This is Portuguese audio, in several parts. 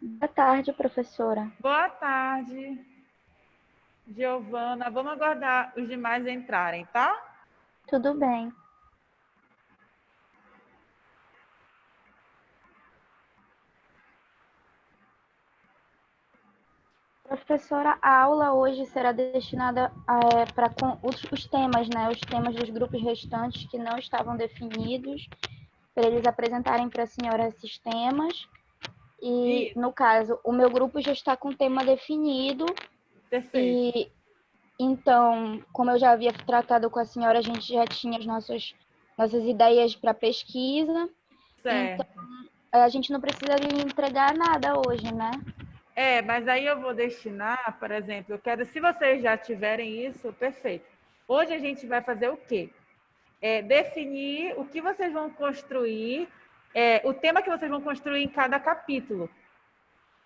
Boa tarde, professora. Boa tarde, Giovana. Vamos aguardar os demais entrarem, tá? Tudo bem. Professora, a aula hoje será destinada para os temas, né? Os temas dos grupos restantes que não estavam definidos, para eles apresentarem para a senhora esses temas. E, Isso, no caso, o meu grupo já está com o tema definido. perfeito. E, então, como eu já havia tratado com a senhora, a gente já tinha as nossas ideias para pesquisa. Então, Certo. a gente não precisa lhe entregar nada hoje, né? Mas aí eu vou destinar, por exemplo, eu quero, se vocês já tiverem isso, perfeito. Hoje a gente vai fazer o quê? Definir o que vocês vão construir, o tema que vocês vão construir em cada capítulo,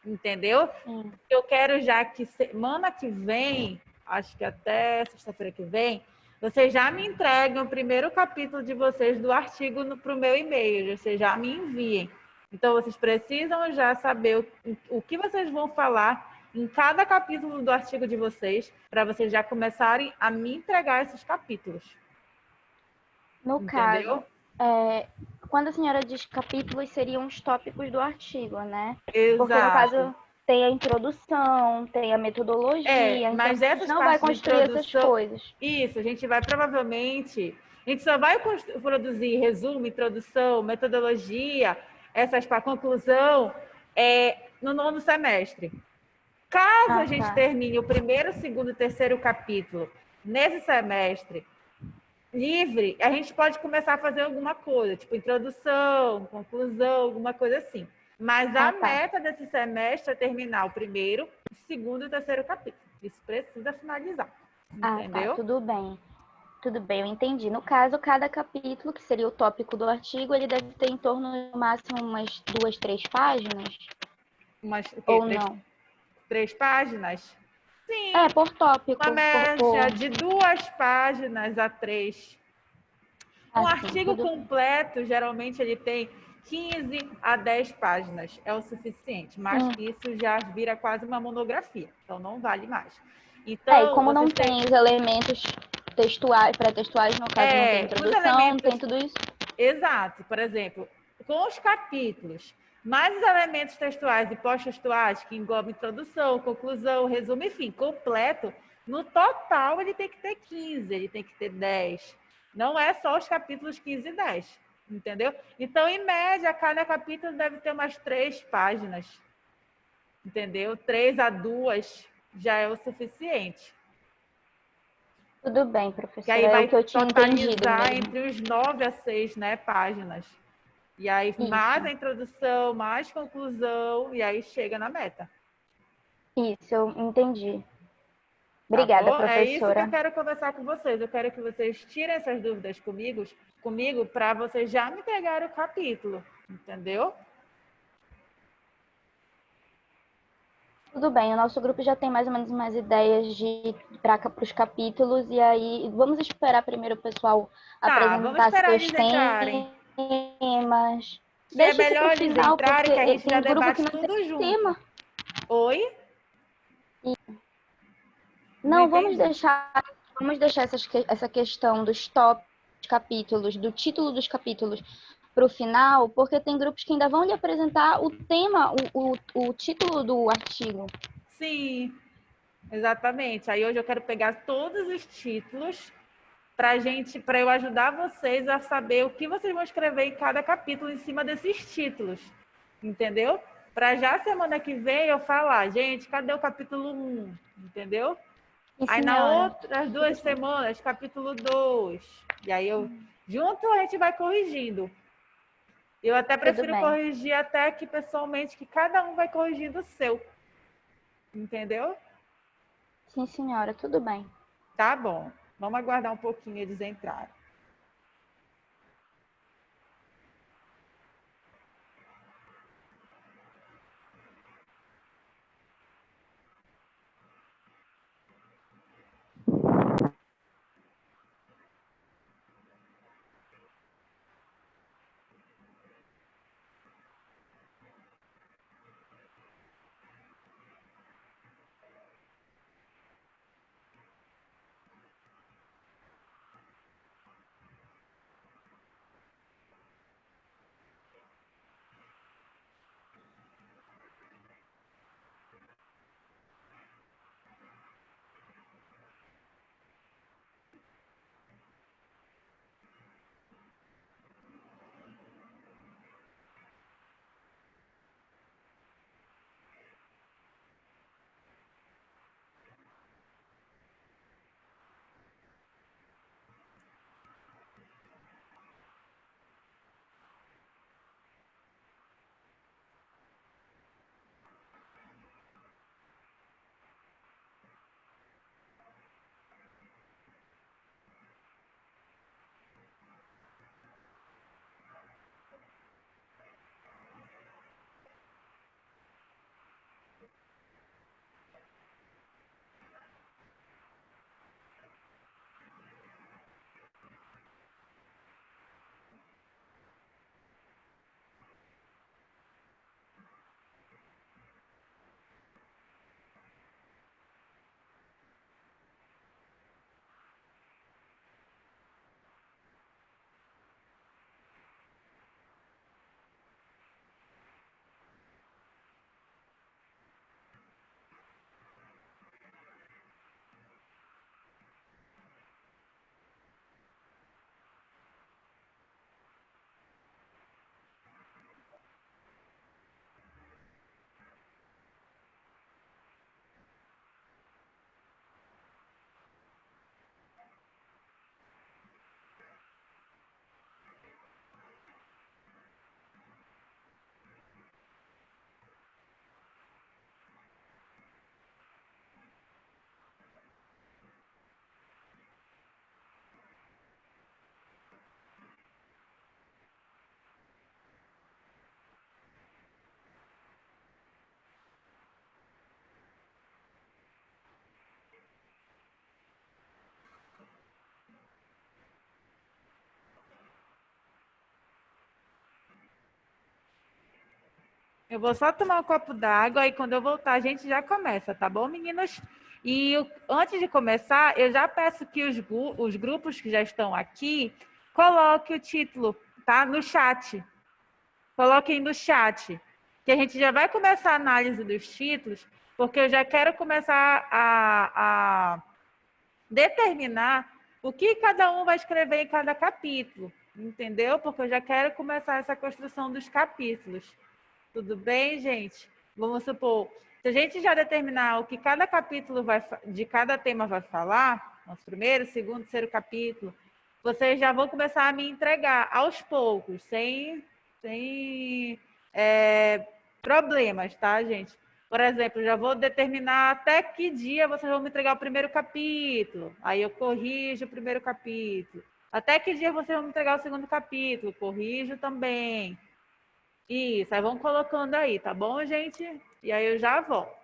entendeu? Sim. Eu quero já que semana que vem, acho que até sexta-feira que vem, vocês já me entreguem o primeiro capítulo de vocês do artigo para o meu e-mail, vocês já me enviem. Então, vocês precisam já saber o que vocês vão falar em cada capítulo do artigo de vocês, para vocês já começarem a me entregar esses capítulos. No Entendeu? caso, quando a senhora diz capítulos, seriam os tópicos do artigo, né? Porque, no Exato. caso, tem a introdução, tem a metodologia, então Mas a gente essas não vai partes de construir essas introdução, coisas. isso, a gente vai provavelmente, a gente só vai produzir resumo, introdução, metodologia, essas para conclusão, no nono semestre. Caso a Ah, gente tá. termine o primeiro, segundo e terceiro capítulo nesse semestre livre, a gente pode começar a fazer alguma coisa, tipo introdução, conclusão, alguma coisa assim. Mas a Ah, tá. meta desse semestre é terminar o primeiro, o segundo e o terceiro capítulo. Isso precisa finalizar. Ah, tá. Entendeu? Tudo bem. Tudo bem, eu entendi. No caso, cada capítulo, que seria o tópico do artigo, ele deve ter em torno, no máximo, umas 2, 3 páginas? Umas o quê? Ou Três, não? três páginas? Sim, Por uma tópico. média de 2 páginas a 3. Um Assim, artigo tudo bem. completo, geralmente, ele tem 15 a 10 páginas. É o suficiente. Mais Sim. que isso já vira quase uma monografia. Então, não vale mais. E Então, como não vocês têm. tem os elementos textuais, pré-textuais, no caso não tem Os introdução, não tem elementos. tudo isso. Exato. Por exemplo, com os capítulos, mais os elementos textuais e pós-textuais, que englobam introdução, conclusão, resumo, enfim, completo, no total ele tem que ter 15, ele tem que ter 10. Não é só os capítulos 15 e 10, entendeu? Então, em média, cada capítulo deve ter umas 3 páginas, entendeu? 3 a 2 já é o suficiente. Tudo bem, Que aí professora, é o vai que eu tinha entendido totalizar mesmo. entre os 9 a 6, né, páginas. E aí, mais Isso, a introdução, mais conclusão, e aí chega na meta. isso, eu entendi. Tá Obrigada, bom? É isso que eu professora. quero conversar com vocês. Eu quero que vocês tirem essas dúvidas comigo para vocês já me pegarem o capítulo. Entendeu? Tudo bem, o nosso grupo já tem mais ou menos umas ideias para os capítulos, e aí vamos esperar primeiro o pessoal Tá, vamos apresentar esperar seus eles entrarem. temas. Que é Deixa isso para o melhor eles final, entrarem, porque que a gente já tem grupo que debate não tem tudo junto. tema. Oi? Não Não, entendi. vamos deixar essa questão dos top capítulos, do título dos capítulos para o final, porque tem grupos que ainda vão lhe apresentar o tema, o título do artigo. Sim, exatamente. Aí hoje eu quero pegar todos os títulos para eu ajudar vocês a saber o que vocês vão escrever em cada capítulo em cima desses títulos, entendeu? Para já semana que vem eu falar, gente, cadê o capítulo 1? Entendeu? Sim, Aí na senhora. outras Tudo 2 semanas, capítulo 2. E aí eu junto a gente vai corrigindo. Eu até tudo prefiro bem. corrigir até aqui pessoalmente, que cada um vai corrigindo o seu. Entendeu? Sim, senhora, tudo bem. Tá bom. Vamos aguardar um pouquinho eles entrarem. Eu vou só tomar um copo d'água e quando eu voltar a gente já começa, tá bom, meninos? E antes de começar, eu já peço que os grupos que já estão aqui coloquem o título, tá? No chat. Coloquem no chat, que a gente já vai começar a análise dos títulos, porque eu já quero começar a determinar o que cada um vai escrever em cada capítulo, entendeu? Porque eu já quero começar essa construção dos capítulos. Tudo bem, gente? Vamos supor, se a gente já determinar o que cada capítulo de cada tema vai falar, nosso primeiro, segundo, terceiro capítulo, vocês já vão começar a me entregar aos poucos, sem problemas, tá, gente? Por exemplo, já vou determinar até que dia vocês vão me entregar o primeiro capítulo. Aí eu corrijo o primeiro capítulo. Até que dia vocês vão me entregar o segundo capítulo? Corrijo também. Isso, aí vão colocando aí, tá bom, gente? E aí eu já volto.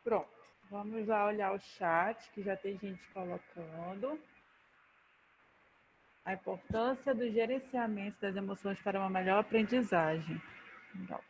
Pronto. Vamos lá olhar o chat, que já tem gente colocando. A importância do gerenciamento das emoções para uma melhor aprendizagem. Legal.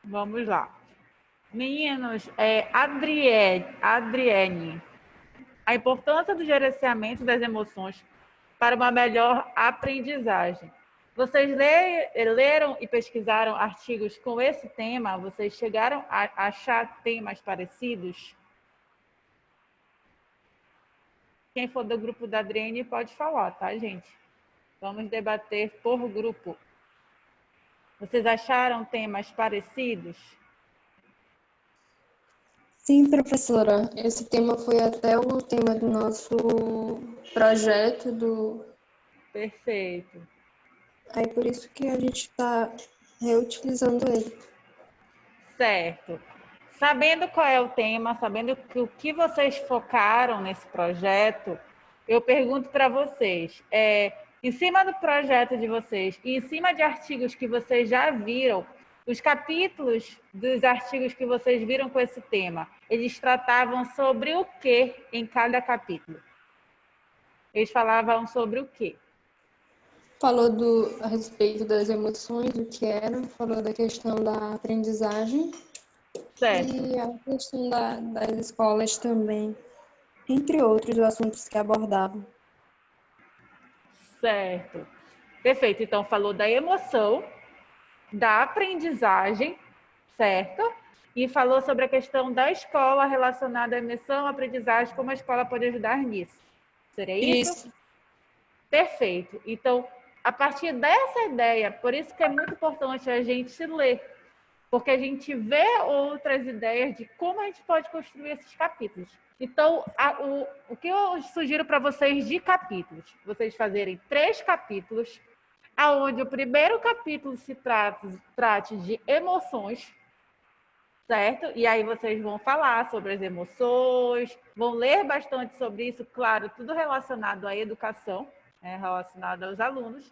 Vamos lá. Meninos, Adriene, a importância do gerenciamento das emoções para uma melhor aprendizagem. Vocês leram e pesquisaram artigos com esse tema? Vocês chegaram a achar temas parecidos? Quem for do grupo da Adriene pode falar, tá, gente? Vamos debater por grupo. Vocês acharam temas parecidos? Sim, professora. Esse tema foi até o tema do nosso projeto do. Perfeito. Aí por isso que a gente está reutilizando ele. Certo. Sabendo qual é o tema, sabendo que o que vocês focaram nesse projeto, eu pergunto para vocês, em cima do projeto de vocês e em cima de artigos que vocês já viram, os capítulos dos artigos que vocês viram com esse tema, eles tratavam sobre o que em cada capítulo? Eles falavam sobre o quê? Falou a respeito das emoções, o que era, falou da questão da aprendizagem. Certo. E a questão das escolas também, entre outros assuntos que abordavam. Certo. Perfeito. Então, falou da emoção, da aprendizagem, certo? E falou sobre a questão da escola relacionada à emoção, aprendizagem, como a escola pode ajudar nisso. Seria isso? Isso. Perfeito. Então, a partir dessa ideia, por isso que é muito importante a gente ler, porque a gente vê outras ideias de como a gente pode construir esses capítulos. Então, o que eu sugiro para vocês de capítulos? Vocês fazerem 3 capítulos, aonde o primeiro capítulo se trate de emoções, certo? E aí vocês vão falar sobre as emoções, vão ler bastante sobre isso, claro, tudo relacionado à educação, relacionado aos alunos.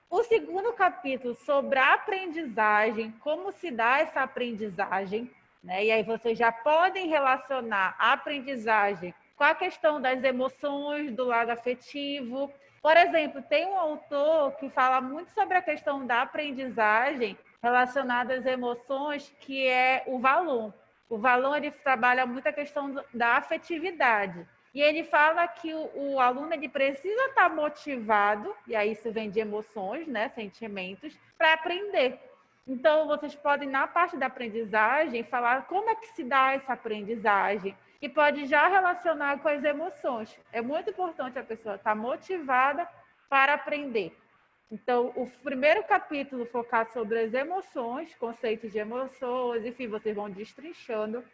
O segundo capítulo sobre a aprendizagem, como se dá essa aprendizagem, né? E aí vocês já podem relacionar a aprendizagem com a questão das emoções, do lado afetivo. Por exemplo, tem um autor que fala muito sobre a questão da aprendizagem relacionada às emoções, que é o Valon. O Valon, ele trabalha muito a questão da afetividade. E ele fala que o aluno ele precisa estar motivado, e aí isso vem de emoções, né, sentimentos, para aprender. Então, vocês podem, na parte da aprendizagem, falar como é que se dá essa aprendizagem, e pode já relacionar com as emoções. É muito importante a pessoa estar motivada para aprender. Então, o primeiro capítulo focar sobre as emoções, conceitos de emoções, enfim, vocês vão destrinchando.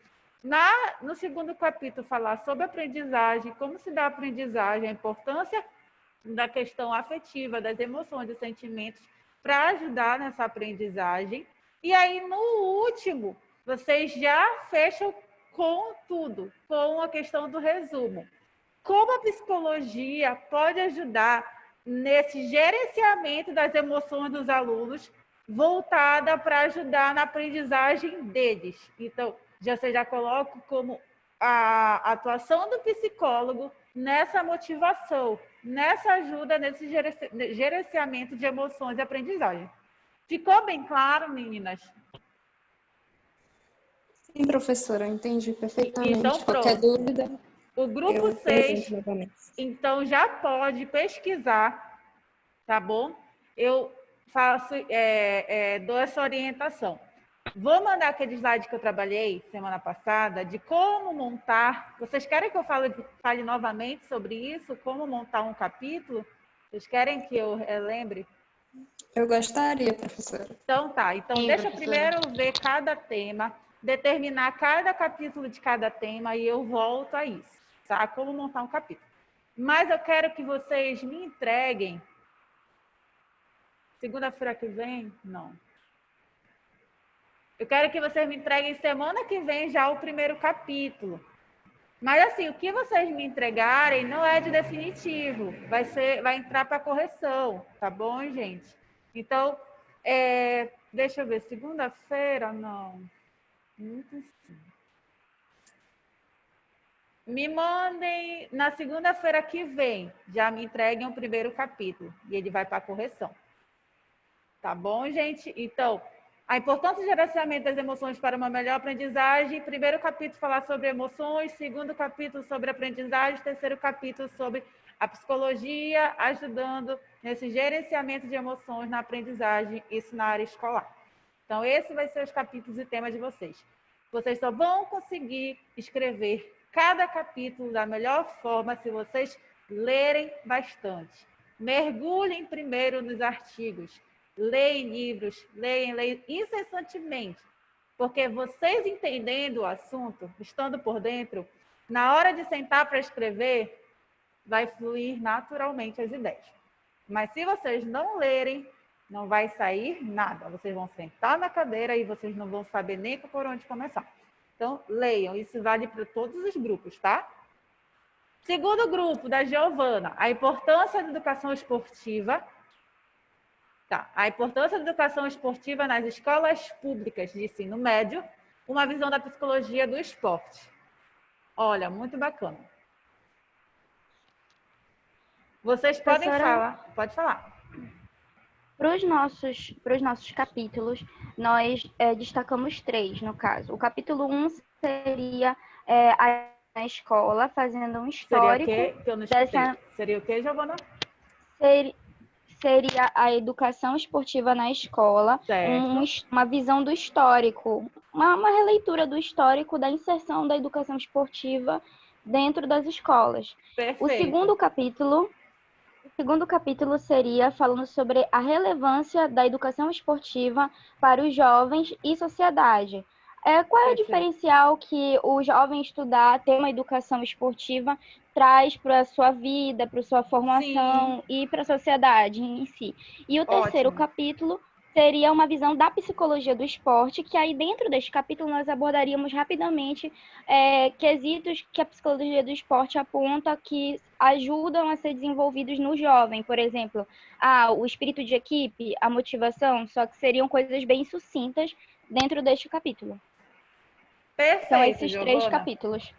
No segundo capítulo, falar sobre aprendizagem, como se dá a aprendizagem, a importância da questão afetiva, das emoções, dos sentimentos, para ajudar nessa aprendizagem. E aí, no último, vocês já fecham com tudo, com a questão do resumo. Como a psicologia pode ajudar nesse gerenciamento das emoções dos alunos, voltada para ajudar na aprendizagem deles. Então, você já coloca como a atuação do psicólogo nessa motivação, nessa ajuda, nesse gerenciamento de emoções e aprendizagem. Ficou bem claro, meninas? Sim, professora, entendi perfeitamente. Então, Qualquer pronto. dúvida, O grupo eu 6, pergunto novamente. então, já pode pesquisar, tá bom? Eu faço, dou essa orientação. Vou mandar aquele slide que eu trabalhei semana passada de como montar. Vocês querem que eu fale novamente sobre isso? Como montar um capítulo? Vocês querem que eu lembre? Eu gostaria, professora. Então tá. Então Sim, deixa eu professora. primeiro ver cada tema, determinar cada capítulo de cada tema e eu volto a isso, tá? Como montar um capítulo. Mas eu quero que vocês me entreguem. Segunda-feira que vem? Não. Eu quero que vocês me entreguem semana que vem já o primeiro capítulo. Mas assim, o que vocês me entregarem não é de definitivo. Vai entrar para correção, tá bom, gente? Então, deixa eu ver, segunda-feira, não. Muito sim. Me mandem na segunda-feira que vem, já me entreguem o primeiro capítulo e ele vai para correção. Tá bom, gente? Então, A importância do gerenciamento das emoções para uma melhor aprendizagem. Primeiro capítulo falar sobre emoções, segundo capítulo sobre aprendizagem, terceiro capítulo sobre a psicologia, ajudando nesse gerenciamento de emoções na aprendizagem, isso na área escolar. Então, esse vai ser os capítulos e temas de vocês. Vocês só vão conseguir escrever cada capítulo da melhor forma se vocês lerem bastante. Mergulhem primeiro nos artigos, leem livros, leem incessantemente, porque vocês entendendo o assunto, estando por dentro, na hora de sentar para escrever, vai fluir naturalmente as ideias. Mas se vocês não lerem, não vai sair nada. Vocês vão sentar na cadeira e vocês não vão saber nem por onde começar. Então, leiam. Isso vale para todos os grupos, tá? Segundo grupo, da Giovana, a importância da educação esportiva. Tá. A importância da educação esportiva nas escolas públicas de ensino médio, uma visão da psicologia do esporte. Olha, muito bacana. Vocês podem falar. Pode falar. Para os nossos capítulos, nós destacamos 3, no caso. O capítulo 1 seria a escola, fazendo um histórico. Seria o quê? Que eu não escutei. Seria o quê, Giovana? Seria a educação esportiva na escola, uma visão do histórico, uma releitura do histórico da inserção da educação esportiva dentro das escolas. Perfeito. O segundo capítulo seria falando sobre a relevância da educação esportiva para os jovens e sociedade. Qual é o diferencial que o jovem estudar, ter uma educação esportiva, traz para a sua vida, para a sua formação e para a sociedade em si? E o terceiro capítulo seria uma visão da psicologia do esporte, que aí dentro deste capítulo nós abordaríamos rapidamente quesitos que a psicologia do esporte aponta que ajudam a ser desenvolvidos no jovem. Por exemplo, o espírito de equipe, a motivação, só que seriam coisas bem sucintas dentro deste capítulo. Perfeito, são esses Giovana. 3 capítulos.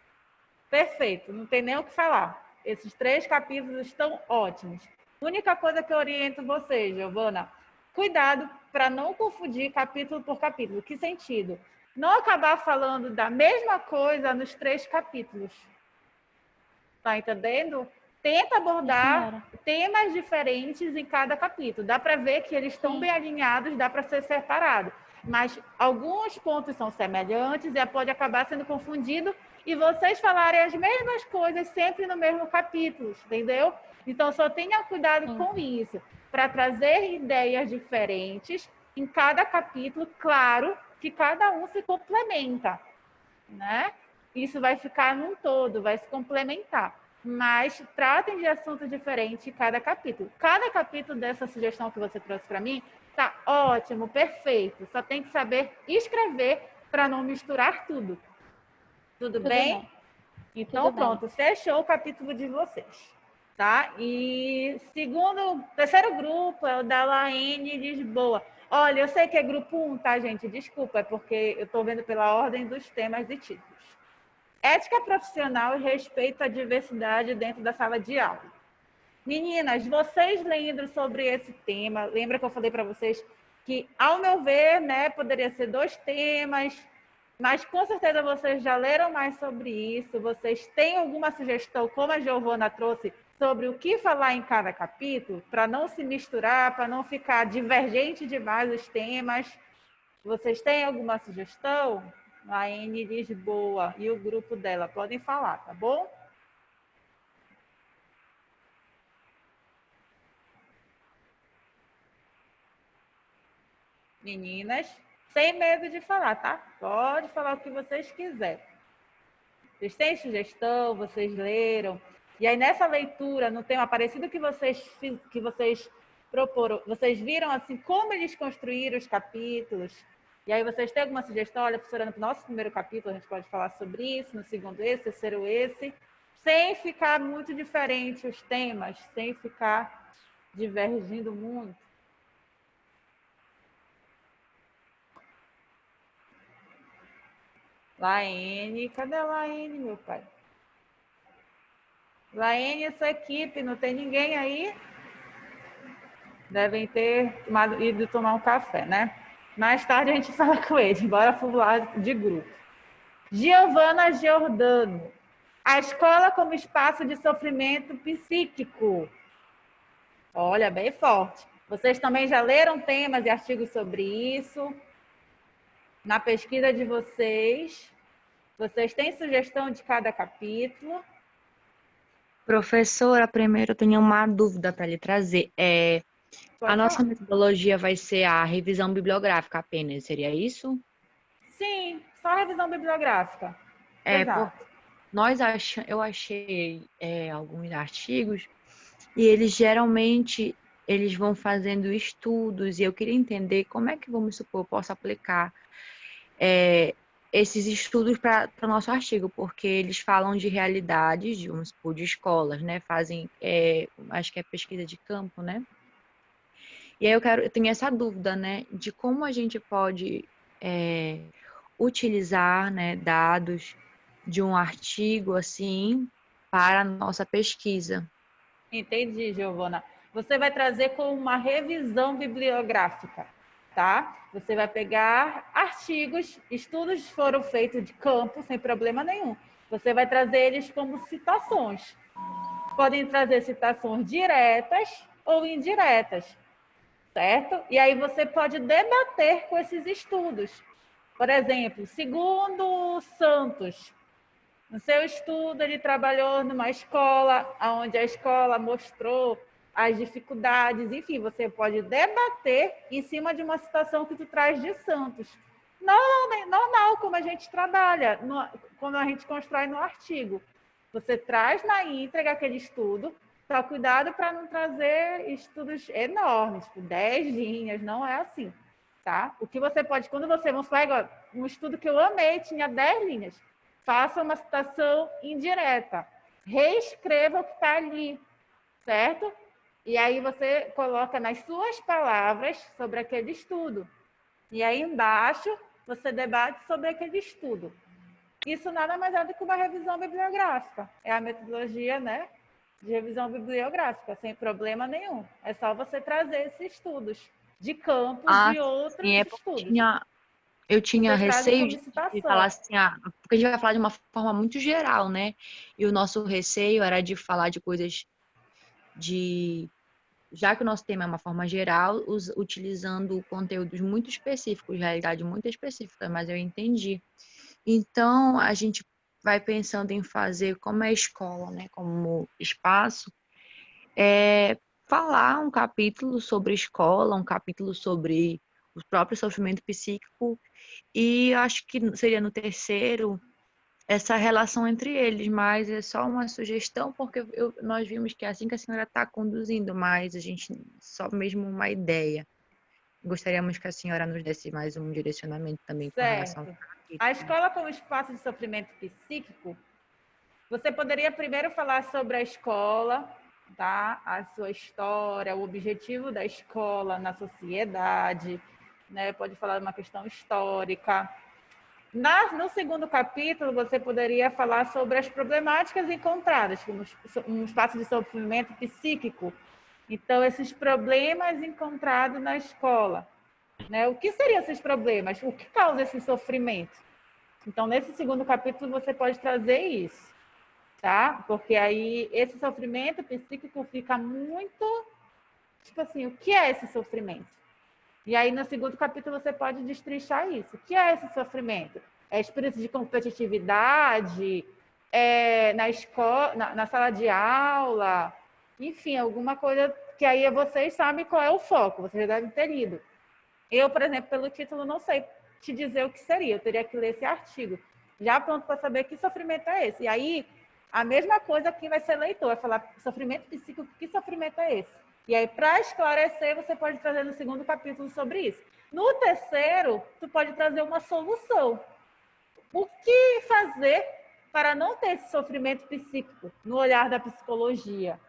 Perfeito, não tem nem o que falar. Esses 3 capítulos estão ótimos. A única coisa que eu oriento vocês, Giovana, cuidado para não confundir capítulo por capítulo. Que sentido? Não acabar falando da mesma coisa nos 3 capítulos. Tá entendendo? Tenta abordar temas diferentes em cada capítulo. Dá para ver que eles estão bem alinhados, dá para ser separado. Mas alguns pontos são semelhantes e pode acabar sendo confundido e vocês falarem as mesmas coisas sempre no mesmo capítulo, entendeu? Então, só tenha cuidado com isso, para trazer ideias diferentes em cada capítulo, claro que cada um se complementa, né? Isso vai ficar num todo, vai se complementar. Mas tratem de assuntos diferentes em cada capítulo. Cada capítulo dessa sugestão que você trouxe para mim tá ótimo, perfeito. Só tem que saber escrever para não misturar tudo. Tudo bem? Então, tudo pronto. Bem. Fechou o capítulo de vocês. Tá? E terceiro grupo é o da Laene Lisboa. Olha, eu sei que é grupo 1, tá, gente? Desculpa, é porque eu estou vendo pela ordem dos temas e títulos. Ética profissional e respeito à diversidade dentro da sala de aula. Meninas, vocês lendo sobre esse tema, lembra que eu falei para vocês que, ao meu ver, né, poderia ser 2 temas, mas com certeza vocês já leram mais sobre isso, vocês têm alguma sugestão, como a Giovana trouxe, sobre o que falar em cada capítulo, para não se misturar, para não ficar divergente demais os temas. Vocês têm alguma sugestão? A N Lisboa e o grupo dela podem falar, tá bom? Meninas, sem medo de falar, tá? Pode falar o que vocês quiserem. Vocês têm sugestão, vocês leram. E aí, nessa leitura, no tema parecido que vocês proporam, vocês viram assim como eles construíram os capítulos. E aí, vocês têm alguma sugestão? Olha, professora, no nosso primeiro capítulo, a gente pode falar sobre isso, no segundo esse, terceiro esse, sem ficar muito diferente os temas, sem ficar divergindo muito. Laene, cadê a Laene, meu pai? Laene e sua equipe, não tem ninguém aí? Devem ter ido tomar um café, né? Mais tarde a gente fala com ele, bora falar de grupo. Giovana Giordano. A escola como espaço de sofrimento psíquico. Olha, bem forte. Vocês também já leram temas e artigos sobre isso? Na pesquisa de vocês, vocês têm sugestão de cada capítulo? Professora, primeiro eu tenho uma dúvida para lhe trazer. Pode A nossa falar. metodologia vai ser a revisão bibliográfica apenas, seria isso? Sim, só revisão bibliográfica. Por, Exato. eu achei alguns artigos e eles geralmente eles vão fazendo estudos e eu queria entender como é que, vamos supor, eu posso aplicar esses estudos para o nosso artigo, porque eles falam de realidades, vamos supor, de escolas, né? Fazem, acho que é pesquisa de campo, né? E aí eu tenho essa dúvida, né, de como a gente pode utilizar, né, dados de um artigo assim para a nossa pesquisa. Entendi, Giovana. Você vai trazer com uma revisão bibliográfica, tá? Você vai pegar artigos, estudos foram feitos de campo, sem problema nenhum. Você vai trazer eles como citações. Podem trazer citações diretas ou indiretas, certo? E aí você pode debater com esses estudos. Por exemplo, segundo Santos, no seu estudo, ele trabalhou numa escola, onde a escola mostrou as dificuldades. Enfim, você pode debater em cima de uma situação que tu traz de Santos. Normal, como a gente trabalha, quando a gente constrói no artigo. Você traz na íntegra aquele estudo, só cuidado para não trazer estudos enormes, tipo 10 linhas, não é assim, tá? O que você pode, quando você, vamos falar, um estudo que eu amei, tinha 10 linhas. Faça uma citação indireta. Reescreva o que está ali, certo? E aí você coloca nas suas palavras sobre aquele estudo. E aí embaixo você debate sobre aquele estudo. Isso nada mais é do que uma revisão bibliográfica. É a metodologia, né, de revisão bibliográfica, sem problema nenhum. É só você trazer esses estudos de campo de outros Sim, estudos. Eu tinha Vocês trazem receio como de citação. falar assim, porque a gente vai falar de uma forma muito geral, né? E o nosso receio era de falar de coisas já que o nosso tema é uma forma geral, utilizando conteúdos muito específicos, realidade muito específica, mas eu entendi. Então, a gente vai pensando em fazer como é a escola, né? Como espaço, falar um capítulo sobre escola, um capítulo sobre o próprio sofrimento psíquico, e acho que seria no terceiro essa relação entre eles, mas é só uma sugestão, porque nós vimos que é assim que a senhora está conduzindo, mas a gente só mesmo uma ideia. Gostaríamos que a senhora nos desse mais um direcionamento também com relação ao Certo. capítulo. A escola como espaço de sofrimento psíquico, você poderia primeiro falar sobre a escola, tá? A sua história, o objetivo da escola na sociedade, né? Pode falar de uma questão histórica. No segundo capítulo, você poderia falar sobre as problemáticas encontradas como um espaço de sofrimento psíquico. Então, esses problemas encontrados na escola, né? O que seriam esses problemas? O que causa esse sofrimento? Então, nesse segundo capítulo, você pode trazer isso, tá? Porque aí esse sofrimento psíquico fica muito, tipo assim, o que é esse sofrimento? E aí, no segundo capítulo, você pode destrinchar isso. O que é esse sofrimento? É espírito de competitividade? É na escola, na sala de aula? Enfim, alguma coisa que aí vocês sabem qual é o foco, vocês já devem ter lido. Eu, por exemplo, pelo título, não sei te dizer o que seria, eu teria que ler esse artigo. Já pronto para saber que sofrimento é esse. E aí, a mesma coisa aqui vai ser leitor, vai falar sofrimento psíquico, que sofrimento é esse? E aí, para esclarecer, você pode trazer no segundo capítulo sobre isso. No terceiro, tu pode trazer uma solução. O que fazer para não ter esse sofrimento psíquico no olhar da psicologia?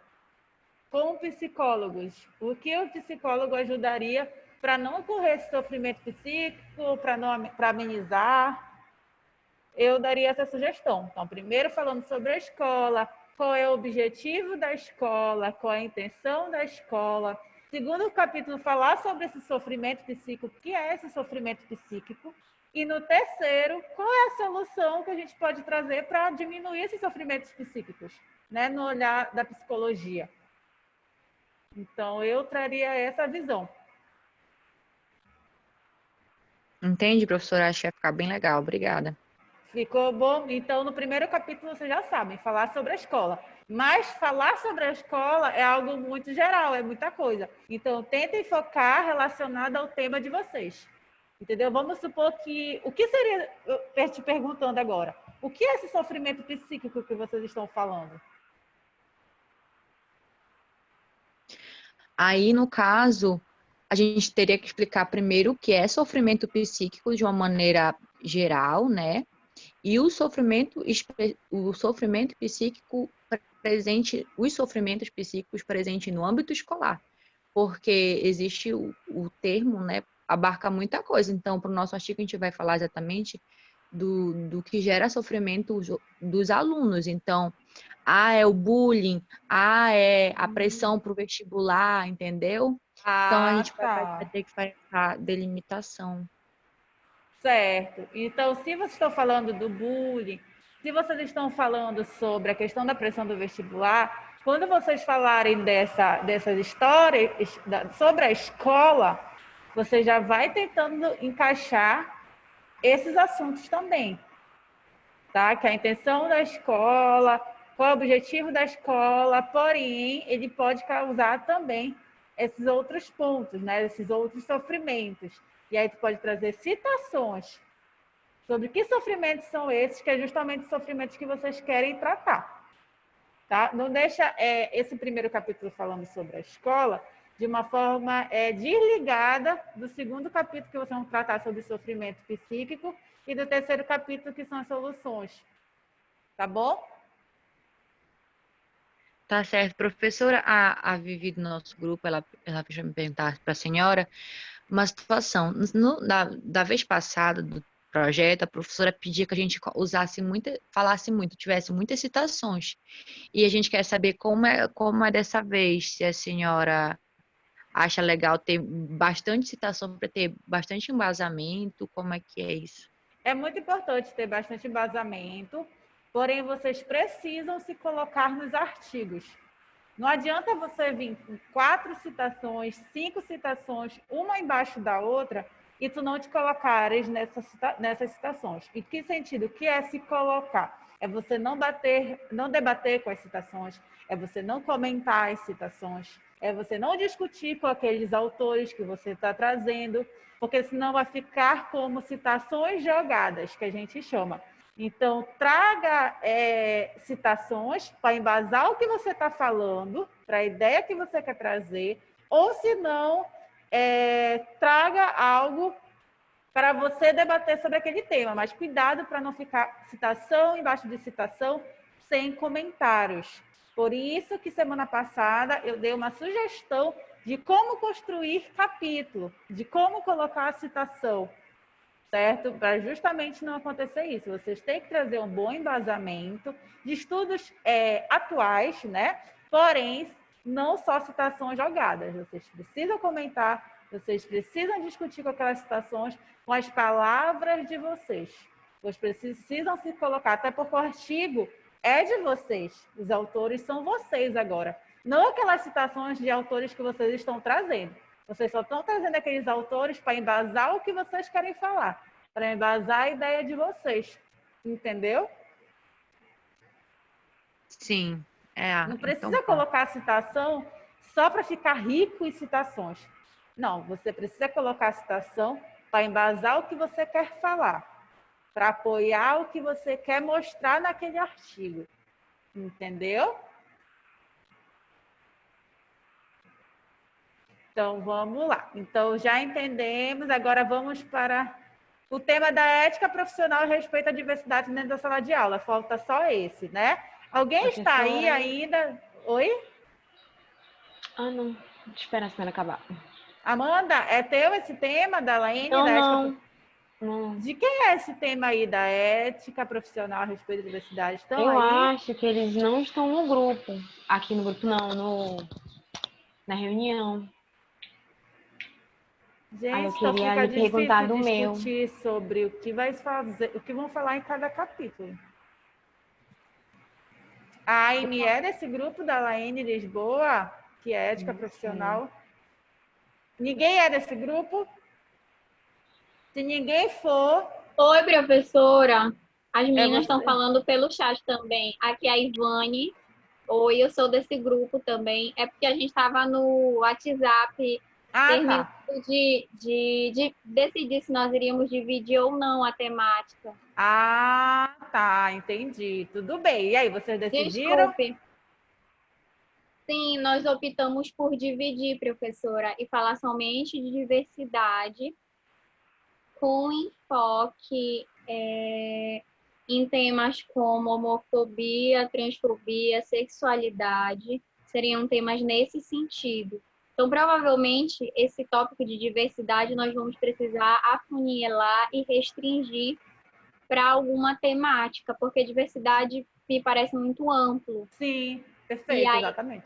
Com psicólogos, o que o psicólogo ajudaria para não ocorrer esse sofrimento psíquico, para amenizar? Eu daria essa sugestão. Então, primeiro falando sobre a escola, qual é o objetivo da escola, qual é a intenção da escola, Segundo capítulo, falar sobre esse sofrimento psíquico, o que é esse sofrimento psíquico. E no terceiro, qual é a solução que a gente pode trazer para diminuir esses sofrimentos psíquicos, né, no olhar da psicologia. Então, eu traria essa visão. Entendi, professora? Acho que vai ficar bem legal. Obrigada. Ficou bom? Então, no primeiro capítulo, vocês já sabem, falar sobre a escola. Mas falar sobre a escola é algo muito geral, é muita coisa. Então, tentem focar relacionado ao tema de vocês. Entendeu? Vamos supor que... O que seria, eu te perguntando agora, o que é esse sofrimento psíquico que vocês estão falando? Aí, no caso, a gente teria que explicar primeiro o que é sofrimento psíquico de uma maneira geral, né? E o sofrimento psíquico presente, os sofrimentos psíquicos presentes no âmbito escolar, porque existe o termo, né? Abarca muita coisa. Então, para o nosso artigo, a gente vai falar exatamente do que gera sofrimento dos alunos. Então, é o bullying, é a pressão para o vestibular, entendeu? Então, a gente vai ter que fazer a delimitação. Certo. Então, se vocês estão falando do bullying, se vocês estão falando sobre a questão da pressão do vestibular, quando vocês falarem dessas histórias sobre a escola, você já vai tentando encaixar esses assuntos também, tá? Que a intenção da escola, qual é o objetivo da escola, porém, ele pode causar também esses outros pontos, né? Esses outros sofrimentos. E aí tu pode trazer citações sobre que sofrimentos são esses, que é justamente os sofrimentos que vocês querem tratar, tá? Não deixa esse primeiro capítulo falando sobre a escola de uma forma desligada do segundo capítulo que vocês vão tratar sobre sofrimento psíquico e do terceiro capítulo que são as soluções. Tá bom? Tá certo. Professora, a Vivi do nosso grupo, ela fez me perguntar para a senhora uma situação. Da vez passada do projeto, a professora pedia que a gente falasse muito, tivesse muitas citações. E a gente quer saber como é dessa vez, se a senhora acha legal ter bastante citação para ter bastante embasamento, como é que é isso? É muito importante ter bastante embasamento, porém vocês precisam se colocar nos artigos. Não adianta você vir com 4 citações, 5 citações, uma embaixo da outra, e tu não te colocares nessas citações. Em que sentido? O que é se colocar? É você não debater com as citações, é você não comentar as citações, é você não discutir com aqueles autores que você está trazendo, porque senão vai ficar como citações jogadas, que a gente chama. Então, traga citações para embasar o que você está falando, para a ideia que você quer trazer, ou se não, traga algo para você debater sobre aquele tema, mas cuidado para não ficar citação embaixo de citação sem comentários. Por isso que semana passada eu dei uma sugestão de como construir capítulo, de como colocar a citação, certo? Para justamente não acontecer isso. Vocês têm que trazer um bom embasamento de estudos atuais, né? Porém, não só citações jogadas. Vocês precisam comentar, vocês precisam discutir com aquelas citações com as palavras de vocês. Vocês precisam se colocar, até porque o artigo é de vocês. Os autores são vocês agora. Não aquelas citações de autores que vocês estão trazendo. Vocês só estão trazendo aqueles autores para embasar o que vocês querem falar, para embasar a ideia de vocês. Entendeu? Sim. Não precisa colocar citação só para ficar rico em citações. Não, você precisa colocar a citação para embasar o que você quer falar, para apoiar o que você quer mostrar naquele artigo. Entendeu? Então, vamos lá. Então, já entendemos. Agora, vamos para o tema da ética profissional e respeito à diversidade dentro da sala de aula. Falta só esse, né? Alguém está aí ainda? Oi? Não. Espera a senhora acabar. Amanda, é teu esse tema da Laine? Não. De quem é esse tema aí da ética profissional, respeito à diversidade? Estão Eu aí? acho que eles não estão no grupo. Aqui no grupo, não. Na reunião. Aí eu Gente, então queria fica lhe perguntar difícil do meu. discutir sobre o que vai fazer, o que vão falar em cada capítulo. A Aine é desse grupo da Laene Lisboa, que é ética Não sei. profissional. Ninguém é desse grupo? Se ninguém for, Oi, professora. As é meninas estão você. falando pelo chat também. Aqui é a Ivane. Oi, eu sou desse grupo também. É porque a gente estava no WhatsApp Ah, terminando tá. de decidir se nós iríamos dividir ou não a temática. Ah, tá, entendi. Tudo bem. E aí, vocês decidiram? Desculpe. Sim, nós optamos por dividir, professora, e falar somente de diversidade com enfoque em temas como homofobia, transfobia, sexualidade, seriam temas nesse sentido. Então, provavelmente, esse tópico de diversidade nós vamos precisar afunilar e restringir para alguma temática, porque diversidade me parece muito amplo. Sim, E perfeito, aí, exatamente.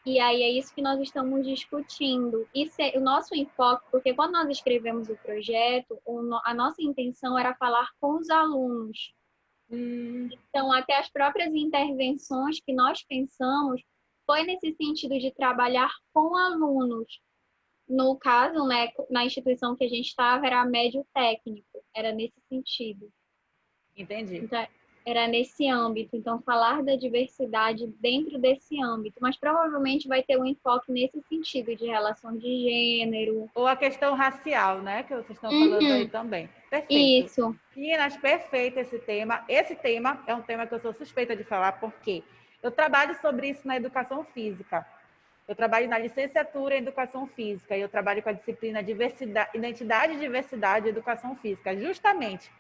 e aí é isso que nós estamos discutindo. O nosso enfoque, porque quando nós escrevemos o projeto, a nossa intenção era falar com os alunos. Então, até as próprias intervenções que nós pensamos foi nesse sentido de trabalhar com alunos. No caso, né, na instituição que a gente estava, era médio técnico, era nesse sentido. Entendi. Então, era nesse âmbito. Então, falar da diversidade dentro desse âmbito, mas provavelmente vai ter um enfoque nesse sentido, de relação de gênero. Ou a questão racial, né? Que vocês estão falando aí também. Perfeito. Isso. Meninas, perfeito esse tema. Esse tema é um tema que eu sou suspeita de falar, porque eu trabalho sobre isso na educação física. Eu trabalho na licenciatura em educação física e eu trabalho com a disciplina Identidade, Diversidade e Educação Física, justamente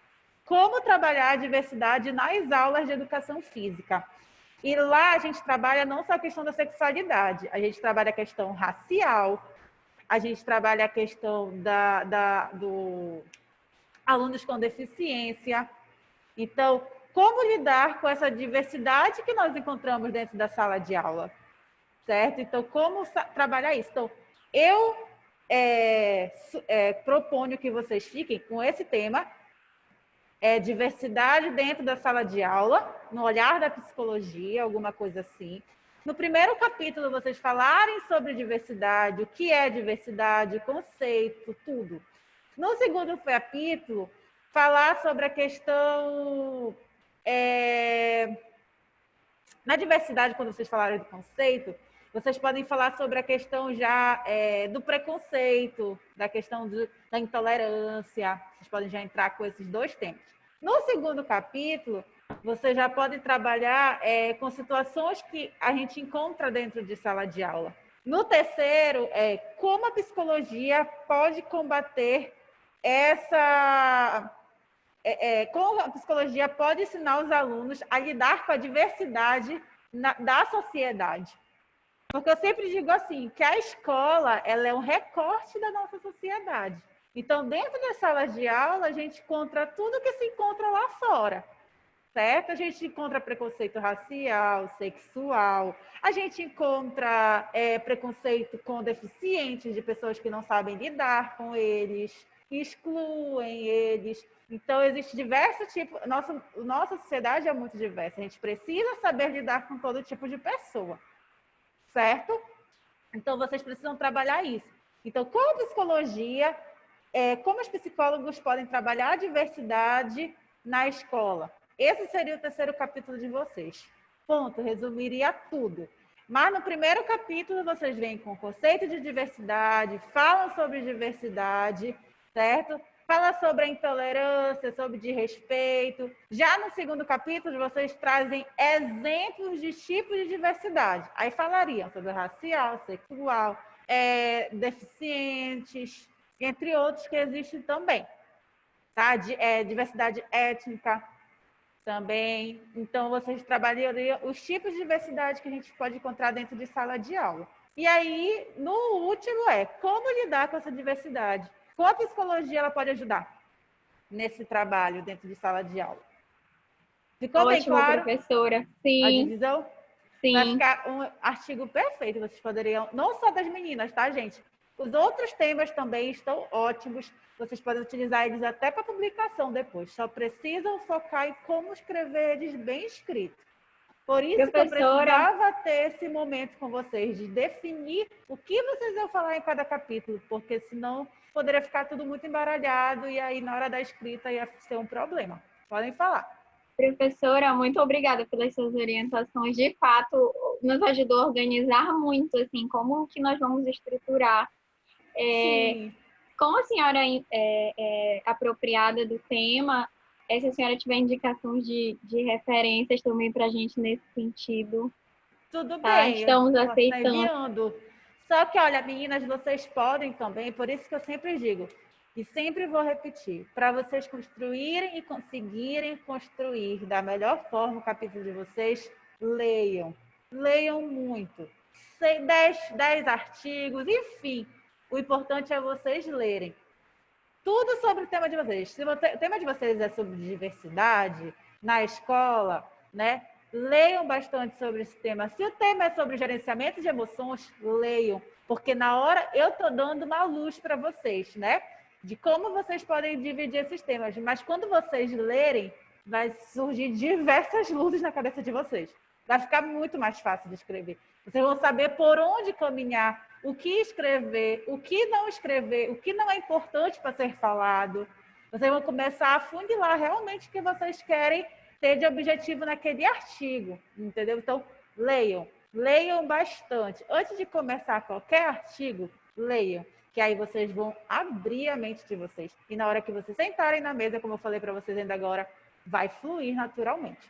como trabalhar a diversidade nas aulas de educação física. E lá a gente trabalha não só a questão da sexualidade, a gente trabalha a questão racial, a gente trabalha a questão do alunos com deficiência. Então, como lidar com essa diversidade que nós encontramos dentro da sala de aula? Certo? Então, como trabalhar isso? Então, eu proponho que vocês fiquem com esse tema, diversidade dentro da sala de aula, no olhar da psicologia, alguma coisa assim. No primeiro capítulo, vocês falarem sobre diversidade, o que é diversidade, o conceito, tudo. No segundo capítulo, falar sobre a questão... Na diversidade, quando vocês falarem do conceito, vocês podem falar sobre a questão já do preconceito, da questão da intolerância. Vocês podem já entrar com esses dois temas. No segundo capítulo, vocês já podem trabalhar com situações que a gente encontra dentro de sala de aula. No terceiro, como a psicologia pode combater como a psicologia pode ensinar os alunos a lidar com a diversidade da sociedade. Porque eu sempre digo assim, que a escola ela é um recorte da nossa sociedade. Então, dentro das salas de aula, a gente encontra tudo que se encontra lá fora, certo? A gente encontra preconceito racial, sexual, a gente encontra preconceito com deficientes, de pessoas que não sabem lidar com eles, excluem eles. Então, existe diversos tipos... Nossa sociedade é muito diversa. A gente precisa saber lidar com todo tipo de pessoa. Certo? Então, vocês precisam trabalhar isso. Então, com a psicologia, como os psicólogos podem trabalhar a diversidade na escola? Esse seria o terceiro capítulo de vocês. Ponto, resumiria tudo. Mas no primeiro capítulo, vocês vêm com o conceito de diversidade, falam sobre diversidade, certo? Fala sobre a intolerância, sobre desrespeito. Já no segundo capítulo, vocês trazem exemplos de tipos de diversidade. Aí falariam sobre racial, sexual, deficientes, entre outros que existem também. Tá? Diversidade étnica também. Então, vocês trabalhariam os tipos de diversidade que a gente pode encontrar dentro de sala de aula. E aí, no último, como lidar com essa diversidade. Como a psicologia ela pode ajudar nesse trabalho dentro de sala de aula? Ficou bem Ótimo, claro professora. a Sim, divisão? Vai sim. ficar um artigo perfeito. Vocês poderiam, não só das meninas, tá, gente? Os outros temas também estão ótimos. Vocês podem utilizar eles até para publicação depois. Só precisam focar em como escrever eles bem escritos. Por isso que eu Professora. precisava ter esse momento com vocês, de definir o que vocês iam falar em cada capítulo, porque senão poderia ficar tudo muito embaralhado e aí na hora da escrita ia ser um problema. Podem falar. Professora, muito obrigada pelas suas orientações. De fato, nos ajudou a organizar muito, assim, como que nós vamos estruturar. Sim. Como a senhora é apropriada do tema, se a senhora tiver indicações de referências também para a gente nesse sentido, Tudo tá? bem, Estamos eu posso estar aceitando. enviando. Só que, olha, meninas, vocês podem também, por isso que eu sempre digo, e sempre vou repetir, para vocês construírem e conseguirem construir da melhor forma o capítulo de vocês, leiam. Leiam muito. 10 artigos, enfim. O importante é vocês lerem. Tudo sobre o tema de vocês. Se o tema de vocês é sobre diversidade na escola, né? Leiam bastante sobre esse tema. Se o tema é sobre gerenciamento de emoções, leiam, porque na hora eu estou dando uma luz para vocês, né? De como vocês podem dividir esses temas. Mas quando vocês lerem, vai surgir diversas luzes na cabeça de vocês. Vai ficar muito mais fácil de escrever. Vocês vão saber por onde caminhar, o que escrever, o que não escrever, o que não é importante para ser falado. Vocês vão começar a afunilar realmente o que vocês querem ter de objetivo naquele artigo, entendeu? Então, leiam. Leiam bastante. Antes de começar qualquer artigo, leiam, que aí vocês vão abrir a mente de vocês. E na hora que vocês sentarem na mesa, como eu falei para vocês ainda agora, vai fluir naturalmente.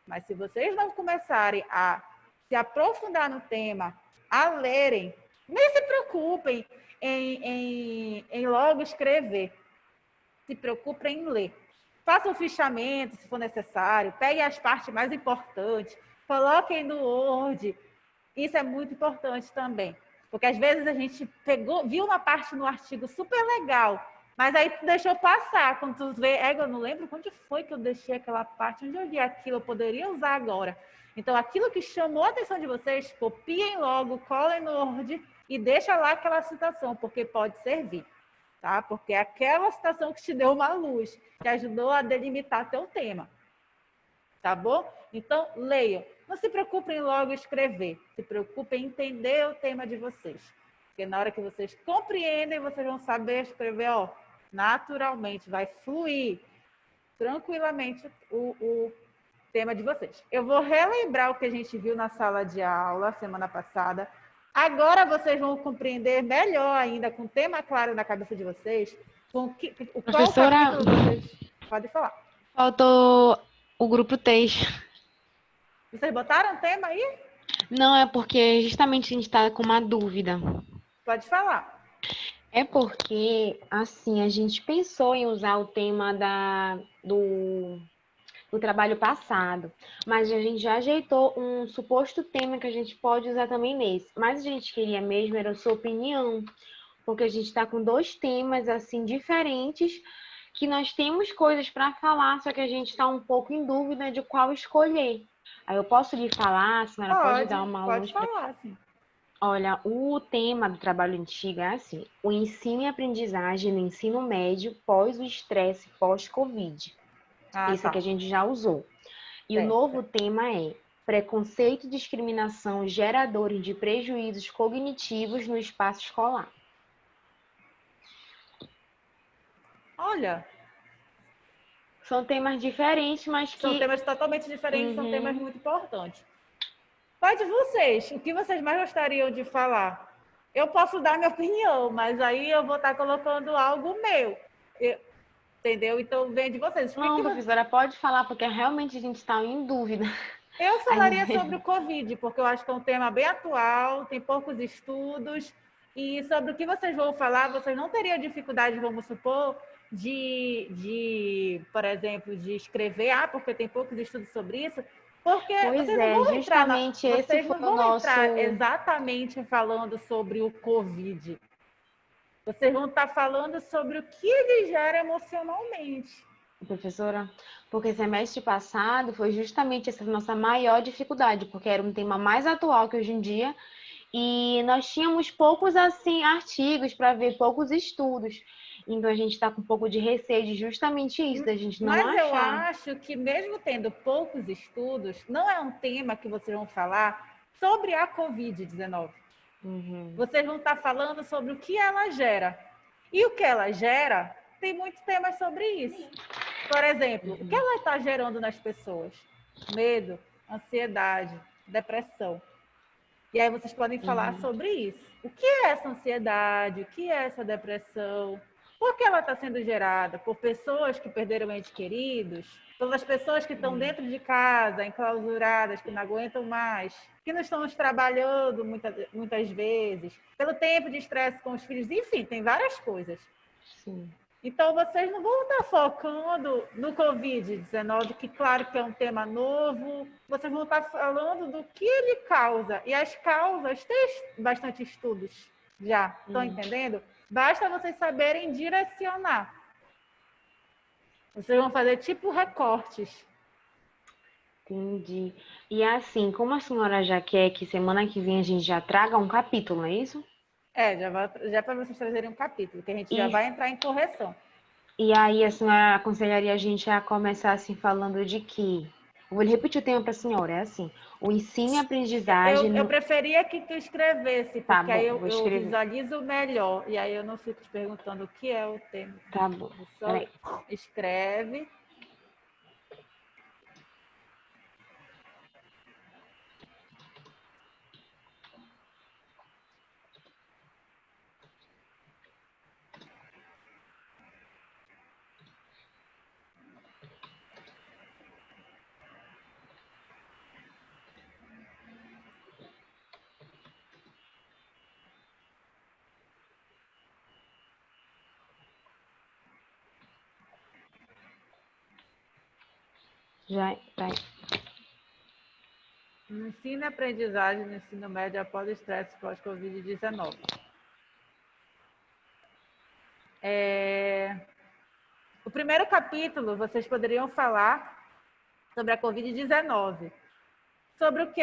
Mas se vocês não começarem a se aprofundar no tema, a lerem, nem se preocupem em logo escrever. Se preocupem em ler. Façam o fichamento, se for necessário. Peguem as partes mais importantes. Coloquem no Word. Isso é muito importante também. Porque às vezes a gente viu uma parte no artigo super legal, mas aí tu deixou passar. Quando tu vê, eu não lembro onde foi que eu deixei aquela parte, onde eu li aquilo, eu poderia usar agora. Então, aquilo que chamou a atenção de vocês, copiem logo, colhem no Word e deixa lá aquela citação, porque pode servir, tá? Porque é aquela citação que te deu uma luz, que ajudou a delimitar teu tema, tá bom? Então, leiam. Não se preocupem em logo escrever, se preocupem em entender o tema de vocês. Porque na hora que vocês compreendem, vocês vão saber escrever, ó, naturalmente, vai fluir tranquilamente o tema de vocês. Eu vou relembrar o que a gente viu na sala de aula semana passada. Agora vocês vão compreender melhor ainda, com o tema claro na cabeça de vocês, Professora, qual capítulo vocês... Pode falar. faltou o grupo 3. Vocês botaram o tema aí? Não, é porque justamente a gente está com uma dúvida. Pode falar. É porque, assim, a gente pensou em usar o tema do trabalho passado, mas a gente já ajeitou um suposto tema que a gente pode usar também nesse. Mas a gente queria mesmo, era a sua opinião, porque a gente está com 2 temas, assim, diferentes, que nós temos coisas para falar, só que a gente está um pouco em dúvida de qual escolher. Aí eu posso lhe falar, a senhora pode dar uma luz para... Pode falar, sim. Olha, o tema do trabalho antigo é assim: o ensino e aprendizagem no ensino médio pós o estresse pós-Covid. Esse que a gente já usou. E o novo tema é preconceito e discriminação geradores de prejuízos cognitivos no espaço escolar. Olha, são temas diferentes, mas que... São temas totalmente diferentes, são temas muito importantes. Pode vocês, o que vocês mais gostariam de falar? Eu posso dar minha opinião, mas aí eu vou estar colocando algo meu. Entendeu? Então, vem de vocês. Não, professora, pode falar, porque realmente a gente está em dúvida. Eu falaria sobre o Covid, porque eu acho que é um tema bem atual, tem poucos estudos, e sobre o que vocês vão falar, vocês não teriam dificuldade, vamos supor, por exemplo, de escrever, porque tem poucos estudos sobre isso, porque pois vocês não vão justamente entrar, esse vocês foi não vão o nosso... entrar exatamente falando sobre o Covid. Vocês vão estar falando sobre o que ele gera emocionalmente. Professora, porque semestre passado foi justamente essa nossa maior dificuldade, porque era um tema mais atual que hoje em dia, e nós tínhamos poucos assim artigos para ver, poucos estudos. Então a gente está com um pouco de receio de justamente isso, da gente não Mas eu achar. acho que mesmo tendo poucos estudos, não é um tema que vocês vão falar sobre a Covid-19. Uhum. Vocês vão estar falando sobre o que ela gera. E o que ela gera, tem muitos temas sobre isso. Por exemplo, o que ela está gerando nas pessoas? Medo, ansiedade, depressão. E aí vocês podem falar sobre isso. O que é essa ansiedade? O que é essa depressão? Por que ela está sendo gerada? Por pessoas que perderam entes queridos? Pelas pessoas que estão dentro de casa, enclausuradas, que não aguentam mais, que não estão trabalhando muitas vezes, pelo tempo de estresse com os filhos, enfim, tem várias coisas. Sim. Então, vocês não vão estar focando no Covid-19, que claro que é um tema novo, vocês vão estar falando do que ele causa. E as causas, tem bastante estudos já, estão entendendo? Basta vocês saberem direcionar. Vocês vão fazer tipo recortes. Entendi. E assim, como a senhora já quer que semana que vem a gente já traga um capítulo, não é isso? Já para vocês trazerem um capítulo, que a gente já E- vai entrar em correção. E aí a senhora aconselharia a gente a começar assim falando de que? Eu vou repetir o tema para a senhora, é assim, o ensino e aprendizagem Eu preferia que tu escrevesse, Tá porque bom, aí vou eu escrever. visualizo melhor. E aí eu não fico te perguntando o que é o tema. Tá bom. Só Peraí. escreve. Já, vai. Ensino e aprendizagem no ensino médio após o estresse pós-Covid-19. O primeiro capítulo, vocês poderiam falar sobre a Covid-19. Sobre o que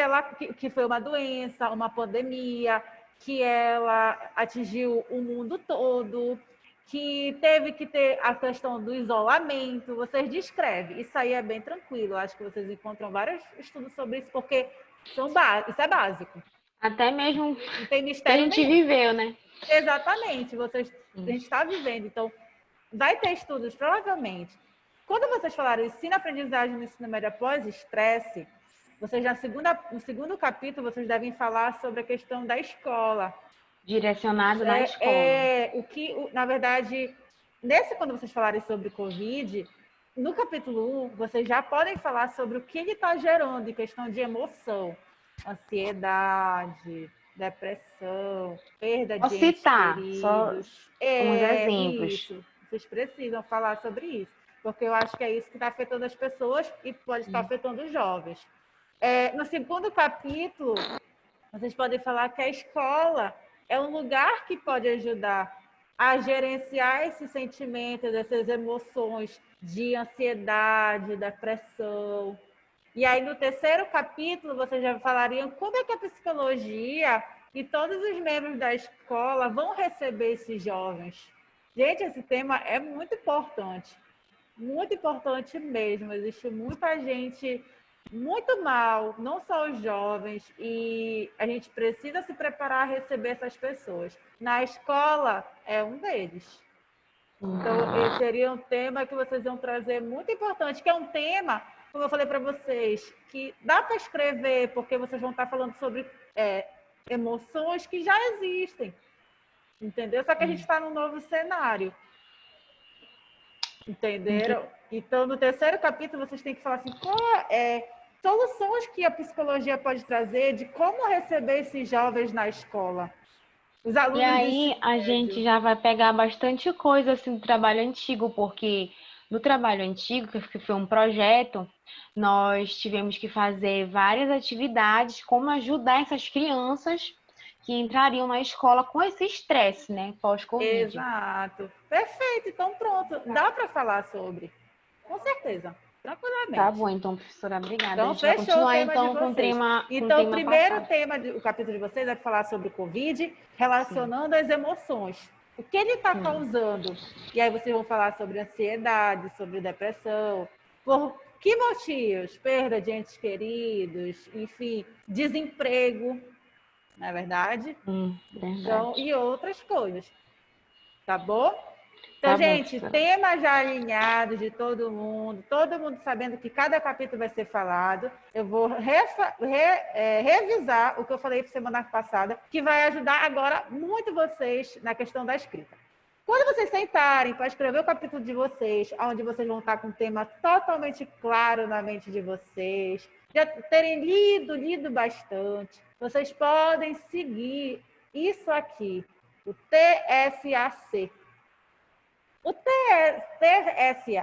que foi uma doença, uma pandemia, que ela atingiu o mundo todo, que teve que ter a questão do isolamento. Vocês descrevem. Isso aí é bem tranquilo. Acho que vocês encontram vários estudos sobre isso, porque isso é básico. Até mesmo Não tem que a mistério gente nenhum. viveu, né? Exatamente. A gente está vivendo. Então, vai ter estudos, provavelmente. Quando vocês falaram ensino-aprendizagem no ensino médio após estresse, vocês no segundo capítulo, vocês devem falar sobre a questão da escola. Direcionado na escola. Na verdade, quando vocês falarem sobre Covid, no capítulo 1, vocês já podem falar sobre o que ele está gerando em questão de emoção, ansiedade, depressão, perda de entes citar, queridos. só uns exemplos. Isso. Vocês precisam falar sobre isso, porque eu acho que é isso que está afetando as pessoas e pode estar afetando os jovens. No segundo capítulo, vocês podem falar que a escola é um lugar que pode ajudar a gerenciar esses sentimentos, essas emoções de ansiedade, depressão. E aí, no terceiro capítulo, vocês já falariam como é que a psicologia e todos os membros da escola vão receber esses jovens. Gente, esse tema é muito importante mesmo. Existe muita gente muito mal, não só os jovens, e a gente precisa se preparar a receber essas pessoas. Na escola, é um deles. Então, esse seria um tema que vocês vão trazer muito importante, que é um tema, como eu falei para vocês, que dá para escrever, porque vocês vão estar falando sobre emoções que já existem, entendeu? Só que a gente está num novo cenário, entenderam? Então, no terceiro capítulo, vocês têm que falar assim, qual soluções que a psicologia pode trazer de como receber esses jovens na escola. Os alunos E aí a gente já vai pegar bastante coisa assim do trabalho antigo, porque no trabalho antigo, que foi um projeto, nós tivemos que fazer várias atividades, como ajudar essas crianças que entrariam na escola com esse estresse, né, pós-Covid. Exato. Perfeito. Então, pronto. Dá para falar sobre. Com certeza. tranquilamente. Tá bom, então, professora, obrigada. Então, A gente vai fechou o continuar, tema de então, com o vocês. tema, Então, o primeiro passado. tema, o capítulo de vocês é falar sobre o Covid, relacionando as emoções. O que ele está causando? E aí vocês vão falar sobre ansiedade, sobre depressão. Por que motivos? Perda de entes queridos, enfim, desemprego, não é verdade? Verdade. Então, e outras coisas. Tá bom? Então, Tá bom, gente, professora. temas já alinhados de todo mundo sabendo que cada capítulo vai ser falado. Eu vou revisar o que eu falei semana passada, que vai ajudar agora muito vocês na questão da escrita. Quando vocês sentarem para escrever o capítulo de vocês, onde vocês vão estar com um tema totalmente claro na mente de vocês, já terem lido bastante, vocês podem seguir isso aqui, o TSAC. O TSAC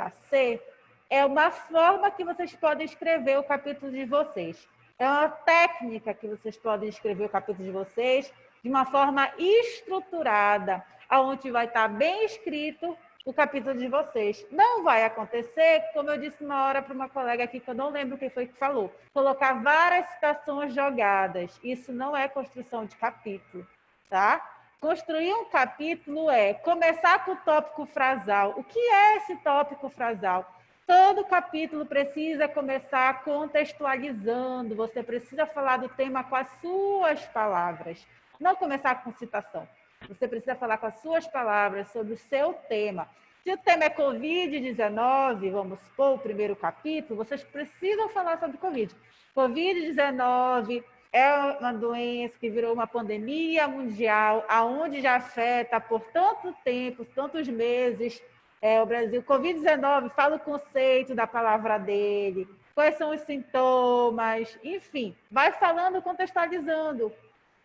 é uma forma que vocês podem escrever o capítulo de vocês. É uma técnica que vocês podem escrever o capítulo de vocês de uma forma estruturada, onde vai estar bem escrito o capítulo de vocês. Não vai acontecer, como eu disse uma hora para uma colega aqui, que eu não lembro quem foi que falou, colocar várias citações jogadas. Isso não é construção de capítulo, tá? Construir um capítulo é começar com o tópico frasal. O que é esse tópico frasal? Todo capítulo precisa começar contextualizando. Você precisa falar do tema com as suas palavras. Não começar com citação. Você precisa falar com as suas palavras sobre o seu tema. Se o tema é Covid-19, vamos supor, o primeiro capítulo, vocês precisam falar sobre Covid. Covid-19 é uma doença que virou uma pandemia mundial, aonde já afeta por tanto tempo, tantos meses, o Brasil. Covid-19, fala o conceito da palavra dele, quais são os sintomas, enfim, vai falando, contextualizando,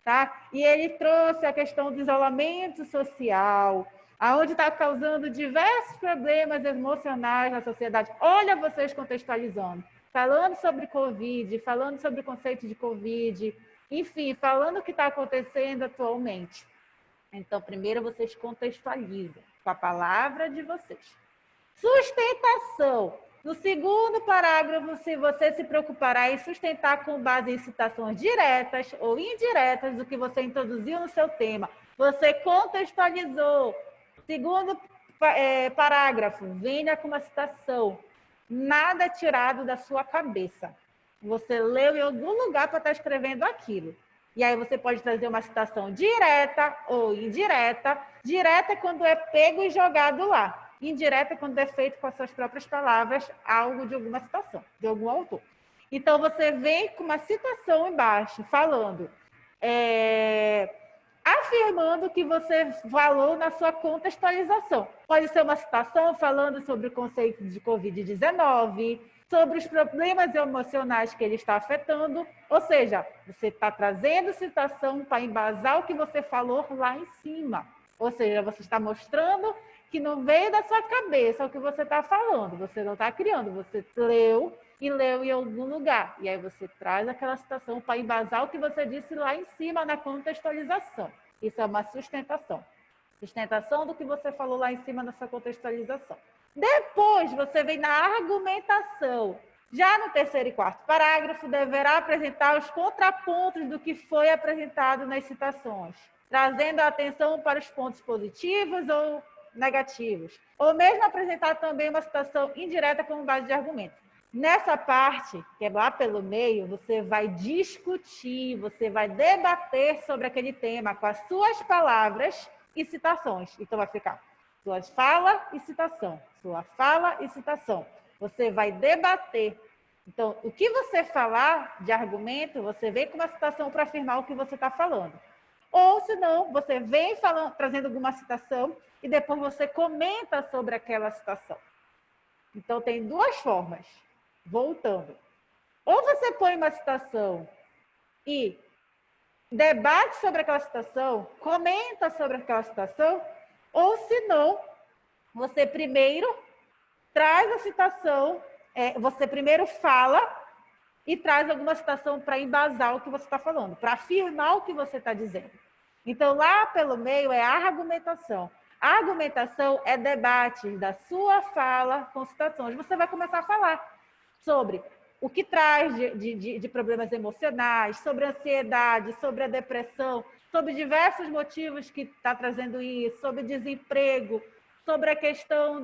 tá? E ele trouxe a questão do isolamento social, aonde está causando diversos problemas emocionais na sociedade. Olha vocês contextualizando. Falando sobre Covid, falando sobre o conceito de Covid, enfim, falando o que está acontecendo atualmente. Então, primeiro vocês contextualizam com a palavra de vocês. Sustentação. No segundo parágrafo, se você se preocupará em sustentar com base em citações diretas ou indiretas do que você introduziu no seu tema, você contextualizou. Segundo parágrafo, venha com uma citação. Nada é tirado da sua cabeça. Você leu em algum lugar para estar escrevendo aquilo. E aí você pode trazer uma citação direta ou indireta. Direta é quando é pego e jogado lá. Indireta é quando é feito com as suas próprias palavras algo de alguma citação, de algum autor. Então você vem com uma citação embaixo, falando, afirmando o que você falou na sua contextualização. Pode ser uma citação falando sobre o conceito de Covid-19, sobre os problemas emocionais que ele está afetando, ou seja, você está trazendo citação para embasar o que você falou lá em cima. Ou seja, você está mostrando que não veio da sua cabeça o que você está falando, você não está criando, você leu e leu em algum lugar. E aí você traz aquela citação para embasar o que você disse lá em cima na contextualização. Isso é uma sustentação. Sustentação do que você falou lá em cima na sua contextualização. Depois você vem na argumentação. Já no terceiro e quarto parágrafo, deverá apresentar os contrapontos do que foi apresentado nas citações, trazendo a atenção para os pontos positivos ou negativos. Ou mesmo apresentar também uma citação indireta como base de argumento. Nessa parte, que é lá pelo meio, você vai discutir, você vai debater sobre aquele tema com as suas palavras e citações. Então vai ficar sua fala e citação, sua fala e citação. Você vai debater. Então, o que você falar de argumento, você vem com uma citação para afirmar o que você está falando. Ou, se não, você vem falando, trazendo alguma citação e depois você comenta sobre aquela citação. Então, tem duas formas. Voltando. Ou você põe uma citação e debate sobre aquela citação, comenta sobre aquela citação, ou, se não, você primeiro traz a citação, você primeiro fala e traz alguma citação para embasar o que você está falando, para afirmar o que você está dizendo. Então, lá pelo meio é a argumentação. A argumentação é debate da sua fala com citações. Você vai começar a falar. sobre o que traz de problemas emocionais, sobre a ansiedade, sobre a depressão, sobre diversos motivos que está trazendo isso, sobre desemprego, sobre a questão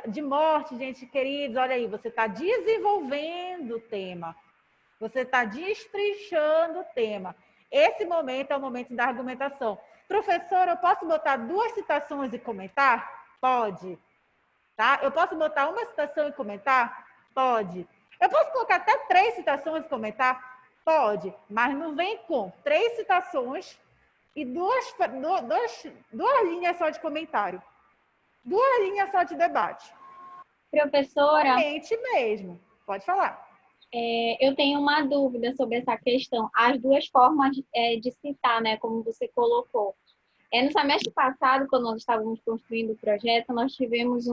de morte de entes queridos. Olha aí, você está desenvolvendo o tema, você está destrinchando o tema. Esse momento é o momento da argumentação. Professor, eu posso botar 2 citações e comentar? Pode. Tá? Eu posso botar uma citação e comentar? Pode. Eu posso colocar até 3 citações e comentar? Pode. Mas não vem com 3 citações e 2 linhas só de comentário. 2 linhas só de debate. Professora, Realmente mesmo. Pode falar. eu tenho uma dúvida sobre essa questão. As 2 formas de citar, né, como você colocou. No semestre passado, quando nós estávamos construindo o projeto, nós tivemos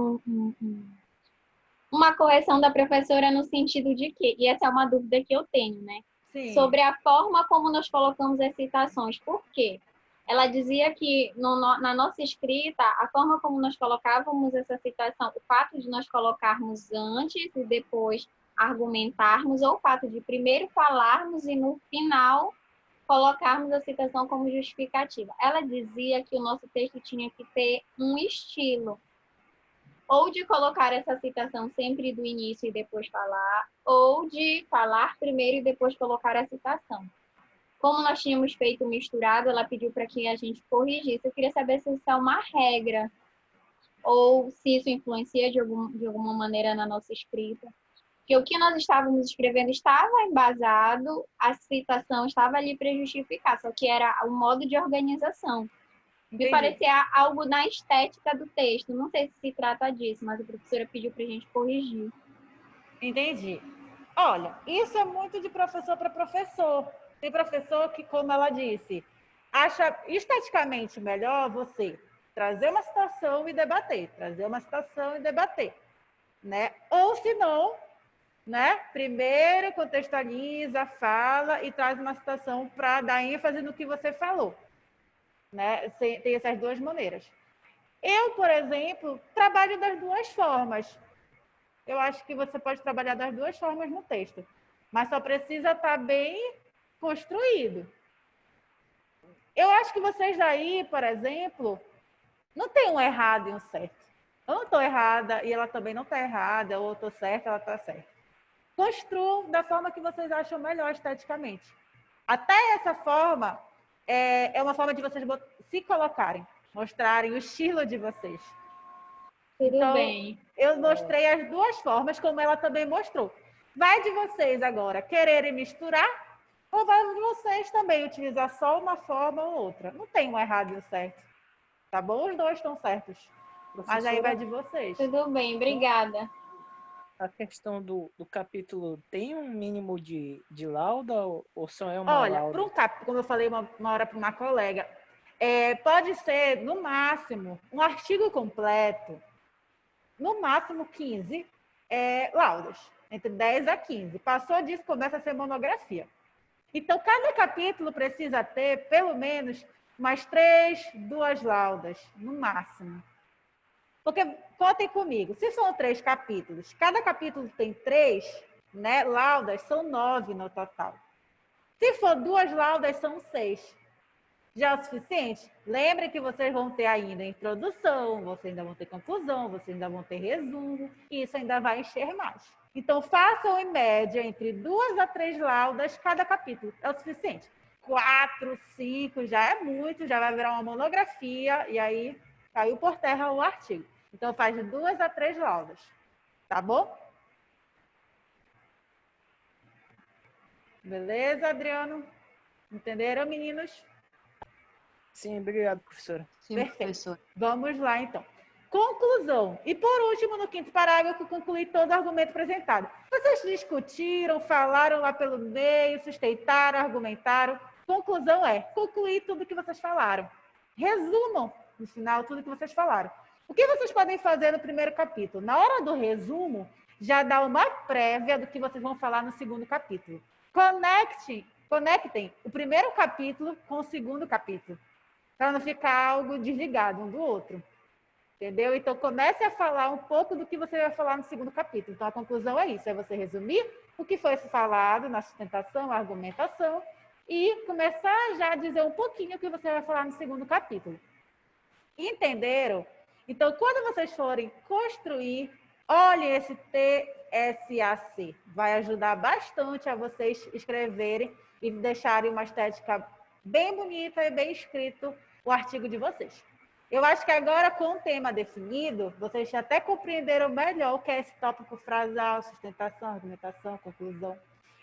uma correção da professora no sentido de que, e essa é uma dúvida que eu tenho, né? Sim. Sobre a forma como nós colocamos as citações. Por quê? Ela dizia que na nossa escrita, a forma como nós colocávamos essa citação, o fato de nós colocarmos antes e depois argumentarmos, ou o fato de primeiro falarmos e no final colocarmos a citação como justificativa. Ela dizia que o nosso texto tinha que ter um estilo, ou de colocar essa citação sempre do início e depois falar, ou de falar primeiro e depois colocar a citação. Como nós tínhamos feito misturado, ela pediu para que a gente corrigisse. Eu queria saber se isso é uma regra, ou se isso influencia de alguma maneira na nossa escrita. Porque o que nós estávamos escrevendo estava embasado, a citação estava ali para justificar, só que era um modo de organização. Me parecia algo na estética do texto. Não sei se trata disso, mas a professora pediu para a gente corrigir. Entendi. Olha, isso é muito de professor para professor. Tem professor que, como ela disse, acha esteticamente melhor você trazer uma citação e debater, né? Ou se não, né? Primeiro contextualiza, fala e traz uma citação para dar ênfase no que você falou, né? Tem essas 2 maneiras. Eu, por exemplo, trabalho das 2 formas. Eu acho que você pode trabalhar das 2 formas no texto, mas só precisa estar bem construído. Eu acho que vocês daí, por exemplo, não tem um errado e um certo. Eu não estou errada e ela também não está errada, ou eu estou certa, ela está certa. Construam da forma que vocês acham melhor esteticamente. Até essa forma é uma forma de vocês se colocarem, mostrarem o estilo de vocês. Tudo bem. Eu mostrei as 2 formas, como ela também mostrou. Vai de vocês agora quererem misturar, ou vai de vocês também utilizar só uma forma ou outra. Não tem um errado e um certo. Tá bom? Os 2 estão certos. Mas aí vai de vocês. Tudo bem, obrigada. A questão do capítulo tem um mínimo de lauda ou só é uma Olha, lauda? para um capítulo, como eu falei uma hora para uma colega, pode ser, no máximo, um artigo completo, no máximo 15 laudas, entre 10 a 15. Passou disso, começa a ser monografia. Então, cada capítulo precisa ter, pelo menos, umas 3, 2 laudas, no máximo. Porque, contem comigo, se são 3 capítulos, cada capítulo tem 3, né, laudas, são 9 no total. Se for 2 laudas, são 6. Já é o suficiente? Lembrem que vocês vão ter ainda introdução, vocês ainda vão ter conclusão, vocês ainda vão ter resumo, e isso ainda vai encher mais. Então, façam em média entre 2 a 3 laudas cada capítulo. É o suficiente. 4, 5 já é muito, já vai virar uma monografia, e aí caiu por terra o artigo. Então, faz de 2 a 3 laudas. Tá bom? Beleza, Adriano? Entenderam, meninos? Sim, obrigado, professora. Sim, Perfeito. professor. Vamos lá, então. Conclusão. E, por último, no 5º parágrafo, concluir todo o argumento apresentado. Vocês discutiram, falaram lá pelo meio, sustentaram, argumentaram. Conclusão é concluir tudo o que vocês falaram. Resumam, no final, tudo o que vocês falaram. O que vocês podem fazer no 1º capítulo? Na hora do resumo, já dá uma prévia do que vocês vão falar no 2º capítulo. Conectem o 1º capítulo com o 2º capítulo, para não ficar algo desligado um do outro. Entendeu? Então, comece a falar um pouco do que você vai falar no segundo capítulo. Então, a conclusão é isso, é você resumir o que foi falado na sustentação, argumentação, e começar já a dizer um pouquinho o que você vai falar no segundo capítulo. Entenderam? Então, quando vocês forem construir, olhem esse TSAC. Vai ajudar bastante a vocês escreverem e deixarem uma estética bem bonita e bem escrito o artigo de vocês. Eu acho que agora, com o tema definido, vocês até compreenderam melhor o que é esse tópico frasal, sustentação, argumentação, conclusão.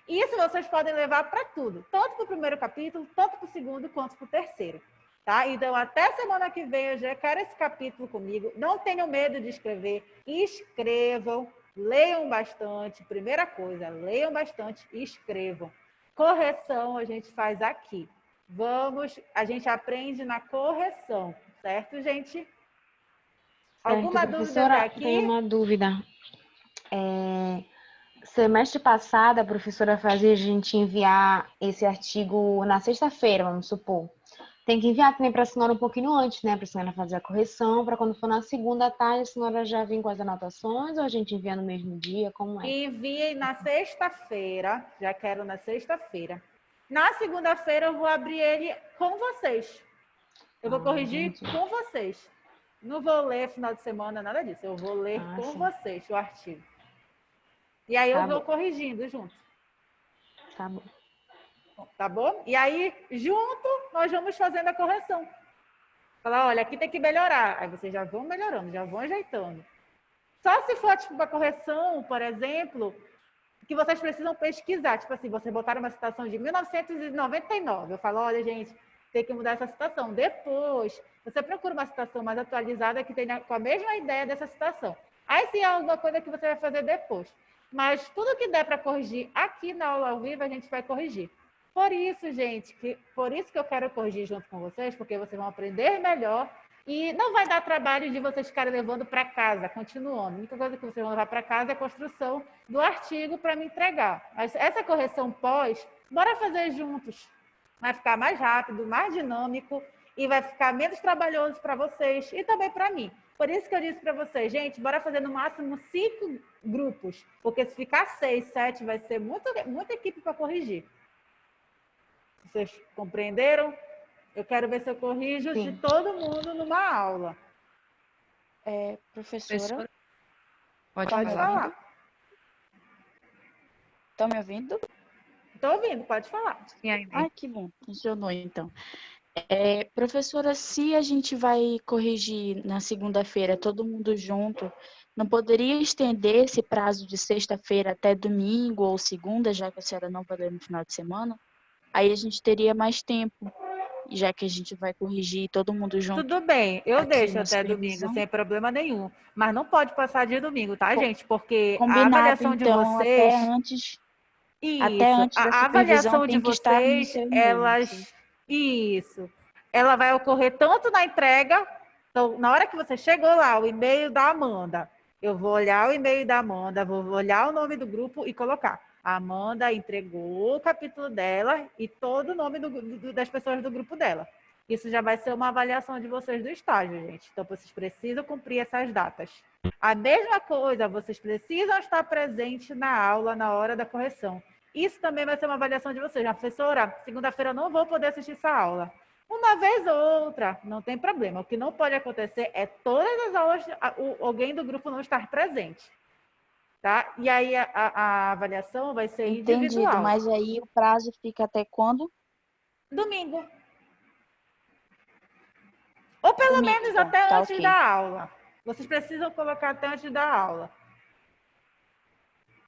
Isso vocês podem levar para tudo, tanto para o primeiro capítulo, tanto para o segundo, quanto para o terceiro. Tá? Então, até semana que vem, eu já quero esse capítulo comigo. Não tenham medo de escrever. Escrevam, leiam bastante. Primeira coisa, leiam bastante e escrevam. Correção a gente faz aqui. A gente aprende na correção. Certo, gente? Alguma dúvida até aqui? Tem uma dúvida. Semestre passado, a professora fazia a gente enviar esse artigo na sexta-feira, vamos supor. Tem que enviar também para a senhora um pouquinho antes, né? Para a senhora fazer a correção, para quando for na segunda tarde, a senhora já vem com as anotações ou a gente envia no mesmo dia? Como é? Enviem na sexta-feira, já quero na sexta-feira. Na segunda-feira eu vou abrir ele com vocês. Eu vou corrigir com vocês. Não vou ler final de semana, nada disso. Eu vou ler com vocês o artigo. E aí eu vou corrigindo junto. Tá bom. Tá bom? E aí, junto, nós vamos fazendo a correção. Falar, olha, aqui tem que melhorar. Aí vocês já vão melhorando, já vão ajeitando. Só se for, tipo, uma correção, por exemplo, que vocês precisam pesquisar. Tipo assim, vocês botaram uma citação de 1999. Eu falo, olha, gente, tem que mudar essa citação. Depois, você procura uma citação mais atualizada que tenha com a mesma ideia dessa citação. Aí sim é alguma coisa que você vai fazer depois. Mas tudo que der para corrigir aqui na aula ao vivo, a gente vai corrigir. Por isso, gente, por isso que eu quero corrigir junto com vocês, porque vocês vão aprender melhor e não vai dar trabalho de vocês ficarem levando para casa, continuando. A única coisa que vocês vão levar para casa é a construção do artigo para me entregar. Mas essa correção pós, bora fazer juntos. Vai ficar mais rápido, mais dinâmico e vai ficar menos trabalhoso para vocês e também para mim. Por isso que eu disse para vocês, gente, bora fazer no máximo 5 grupos, porque se ficar 6, 7, vai ser muita equipe para corrigir. Vocês compreenderam? Eu quero ver se eu corrijo de todo mundo numa aula. Professora? Pode falar. Estão me ouvindo? Estou ouvindo, pode falar. Que bom. Funcionou, então. Professora, se a gente vai corrigir na segunda-feira todo mundo junto, não poderia estender esse prazo de sexta-feira até domingo ou segunda, já que a senhora não vai ler no final de semana? Aí a gente teria mais tempo, já que a gente vai corrigir todo mundo junto. Tudo bem, eu deixo até domingo, sem problema nenhum. Mas não pode passar de domingo, tá, gente? Porque a avaliação de vocês... Até antes da a avaliação de tem que estar no seu e-mail, ela vai ocorrer tanto na entrega, então, na hora que você chegou lá, o e-mail da Amanda, eu vou olhar o e-mail da Amanda, vou olhar o nome do grupo e colocar. A Amanda entregou o capítulo dela e todo o nome das pessoas do grupo dela. Isso já vai ser uma avaliação de vocês do estágio, gente. Então, vocês precisam cumprir essas datas. A mesma coisa, vocês precisam estar presentes na aula na hora da correção. Isso também vai ser uma avaliação de vocês. Professora, segunda-feira eu não vou poder assistir essa aula. Uma vez ou outra, não tem problema. O que não pode acontecer é todas as aulas alguém do grupo não estar presente. Tá? E aí a avaliação vai ser individual. Entendido, mas aí o prazo fica até quando? Domingo. Ou pelo menos até antes da aula. Vocês precisam colocar até antes da aula.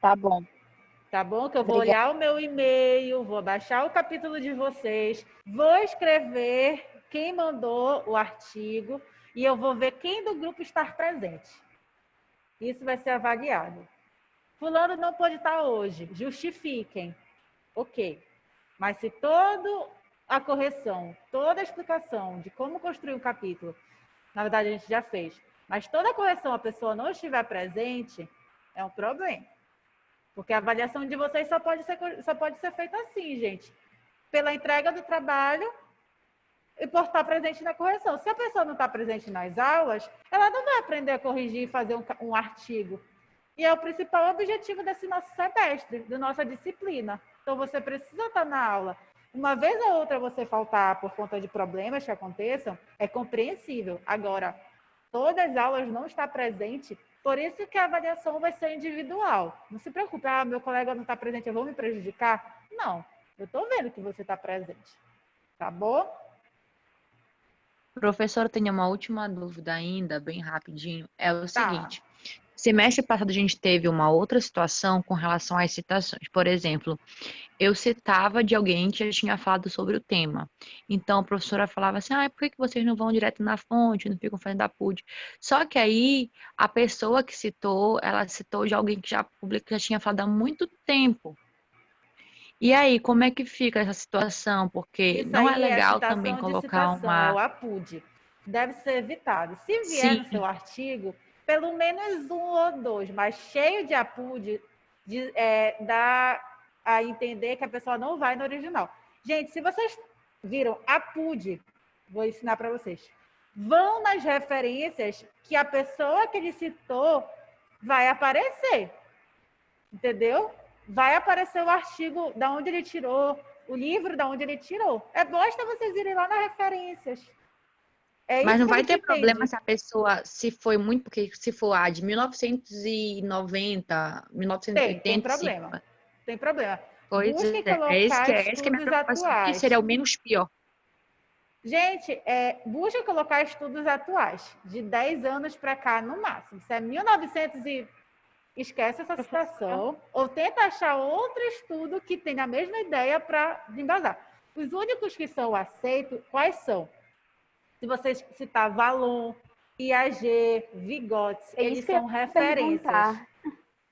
Tá bom. Tá bom? Que eu vou olhar o meu e-mail, vou baixar o capítulo de vocês, vou escrever quem mandou o artigo e eu vou ver quem do grupo está presente. Isso vai ser avaliado. Fulano não pode estar hoje, justifiquem. Ok. Mas se toda a correção, toda a explicação de como construir um capítulo, na verdade a gente já fez, mas toda a correção a pessoa não estiver presente, é um problema. Porque a avaliação de vocês só pode ser feita assim, gente. Pela entrega do trabalho e por estar presente na correção. Se a pessoa não está presente nas aulas, ela não vai aprender a corrigir e fazer um artigo. E é o principal objetivo desse nosso semestre, da nossa disciplina. Então, você precisa estar na aula. Uma vez ou outra você faltar por conta de problemas que aconteçam, é compreensível. Agora, todas as aulas não está presente, por isso que a avaliação vai ser individual. Não se preocupe, meu colega não está presente, eu vou me prejudicar? Não, eu estou vendo que você está presente. Tá bom? Professora, eu tenho uma última dúvida ainda, bem rapidinho. É o seguinte, semestre passado a gente teve uma outra situação com relação às citações. Por exemplo, eu citava de alguém que já tinha falado sobre o tema. Então, a professora falava assim, por que vocês não vão direto na fonte, não ficam fazendo a PUD? Só que aí, a pessoa que citou, ela citou de alguém que já tinha falado há muito tempo. E aí, como é que fica essa situação? Porque Isso não é aí legal citação também de colocar citação, é o uma... APUD. Deve ser evitado. Se vier Sim, no seu artigo, pelo menos 1 ou 2, mas cheio de APUD, dá a entender que a pessoa não vai no original. Gente, se vocês viram APUD, vou ensinar para vocês. Vão nas referências que a pessoa que ele citou vai aparecer. Entendeu? Vai aparecer o artigo da onde ele tirou, o livro da onde ele tirou. Basta vocês irem lá nas referências. mas Isso não que a vai gente ter problema entende. se a pessoa, se foi muito, porque se for de 1990, Tem 1985, problema. Tem problema. pois Busquem é colocar essa que é a minha estudos preocupação. Isso atuais. seria o menos pior. Gente, busquem colocar estudos atuais, de 10 anos para cá no máximo. Se é 1900 e esquece essa citação, ou tenta achar outro estudo que tenha a mesma ideia para embasar. Os únicos que são aceitos, quais são? Se você citar Vallon, Piaget, Vygotsky, eles são referências.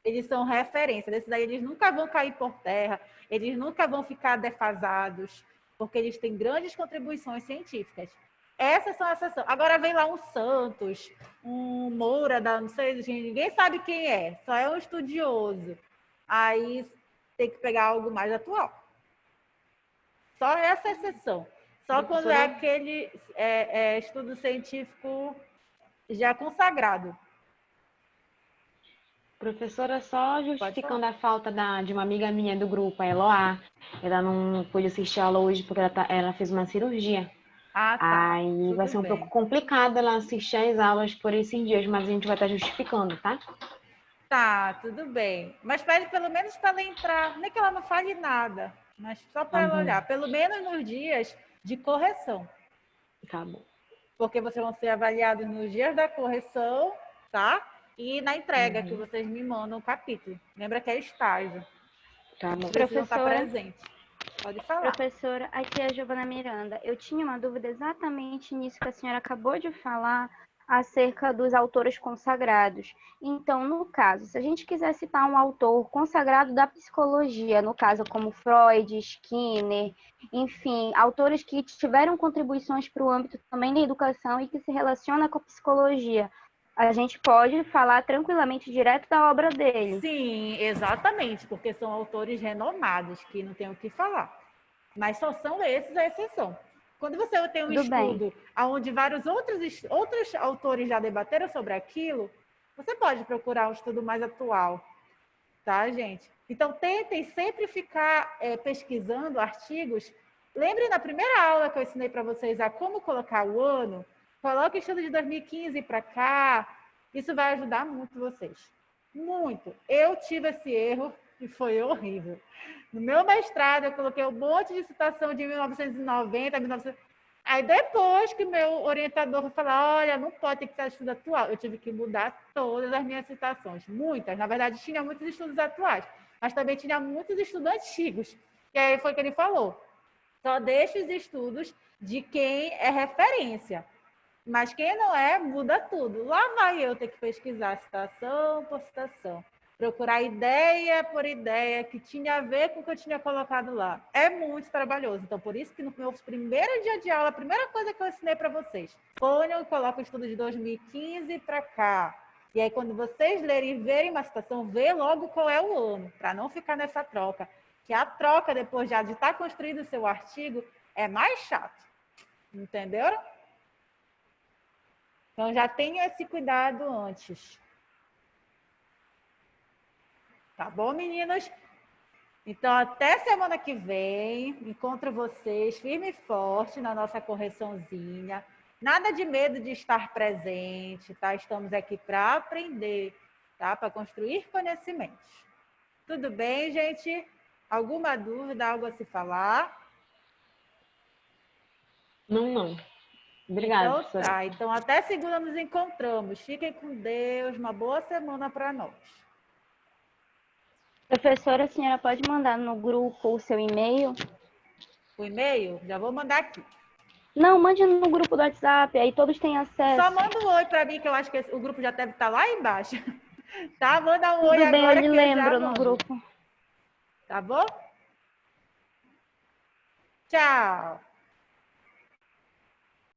Eles são referências. Esses daí eles nunca vão cair por terra, eles nunca vão ficar defasados, porque eles têm grandes contribuições científicas. Essas são as exceções. Agora vem lá um Santos, um Moura, não sei, ninguém sabe quem é, só é um estudioso. Aí tem que pegar algo mais atual. Só essa exceção. Só quando é aquele estudo científico já consagrado. Professora, só justificando a falta de uma amiga minha do grupo, a Eloá. Ela não pôde assistir a aula hoje porque ela fez uma cirurgia. Tá. Aí vai ser um pouco complicado ela assistir às aulas por esses dias, mas a gente vai estar justificando, tá? Tá, tudo bem. Mas pede pelo menos para ela entrar, nem que ela não fale nada, mas só para ela olhar, pelo menos nos dias de correção. Tá bom. Porque vocês vão ser avaliados nos dias da correção, tá? E na entrega que vocês me mandam o capítulo. Lembra que é estágio. Tá bom. Precisam estar presente. Pode falar. Professora, aqui é a Giovana Miranda. Eu tinha uma dúvida exatamente nisso que a senhora acabou de falar acerca dos autores consagrados. Então, no caso, se a gente quiser citar um autor consagrado da psicologia, no caso como Freud, Skinner, enfim, autores que tiveram contribuições para o âmbito também da educação e que se relaciona com a psicologia, a gente pode falar tranquilamente direto da obra dele. Sim, exatamente, porque são autores renomados, que não tem o que falar. Mas só são esses a exceção. Quando você tem um estudo onde vários outros autores já debateram sobre aquilo, você pode procurar um estudo mais atual, tá, gente? Então, tentem sempre ficar pesquisando artigos. Lembrem na primeira aula que eu ensinei para vocês a como colocar o ano, coloque estudo de 2015 para cá. Isso vai ajudar muito vocês. Muito. Eu tive esse erro e foi horrível. No meu mestrado, eu coloquei um monte de citação de 1990, 1900. Aí depois que meu orientador foi falar, olha, não pode ter que ser estudo atual, eu tive que mudar todas as minhas citações. Muitas. Na verdade, tinha muitos estudos atuais, mas também tinha muitos estudos antigos. E aí foi o que ele falou. Só deixa os estudos de quem é referência. Mas quem não é, muda tudo. Lá vai eu ter que pesquisar citação por citação. Procurar ideia por ideia que tinha a ver com o que eu tinha colocado lá. É muito trabalhoso. Então, por isso que no meu primeiro dia de aula, a primeira coisa que eu ensinei para vocês, ponham e coloquem o estudo de 2015 para cá. E aí, quando vocês lerem e verem uma citação, vê logo qual é o ano, para não ficar nessa troca. Que a troca, depois já de estar construído o seu artigo, é mais chato. Entenderam? Então, já tenha esse cuidado antes. Tá bom, meninas? Então, até semana que vem, encontro vocês firme e forte na nossa correçãozinha. Nada de medo de estar presente, tá? Estamos aqui para aprender, tá? Para construir conhecimentos. Tudo bem, gente? Alguma dúvida, algo a se falar? Não. Obrigada, Então, professora. tá. Então, até segunda nos encontramos. Fiquem com Deus. Uma boa semana para nós. Professora, a senhora pode mandar no grupo o seu e-mail? O e-mail? Já vou mandar aqui. Não, mande no grupo do WhatsApp, aí todos têm acesso. Só manda um oi para mim, que eu acho que o grupo já deve estar lá embaixo. Tá? Manda um oi Tudo bem, agora eu lhe que eu já lembro no mando. grupo. Tá bom? Tchau.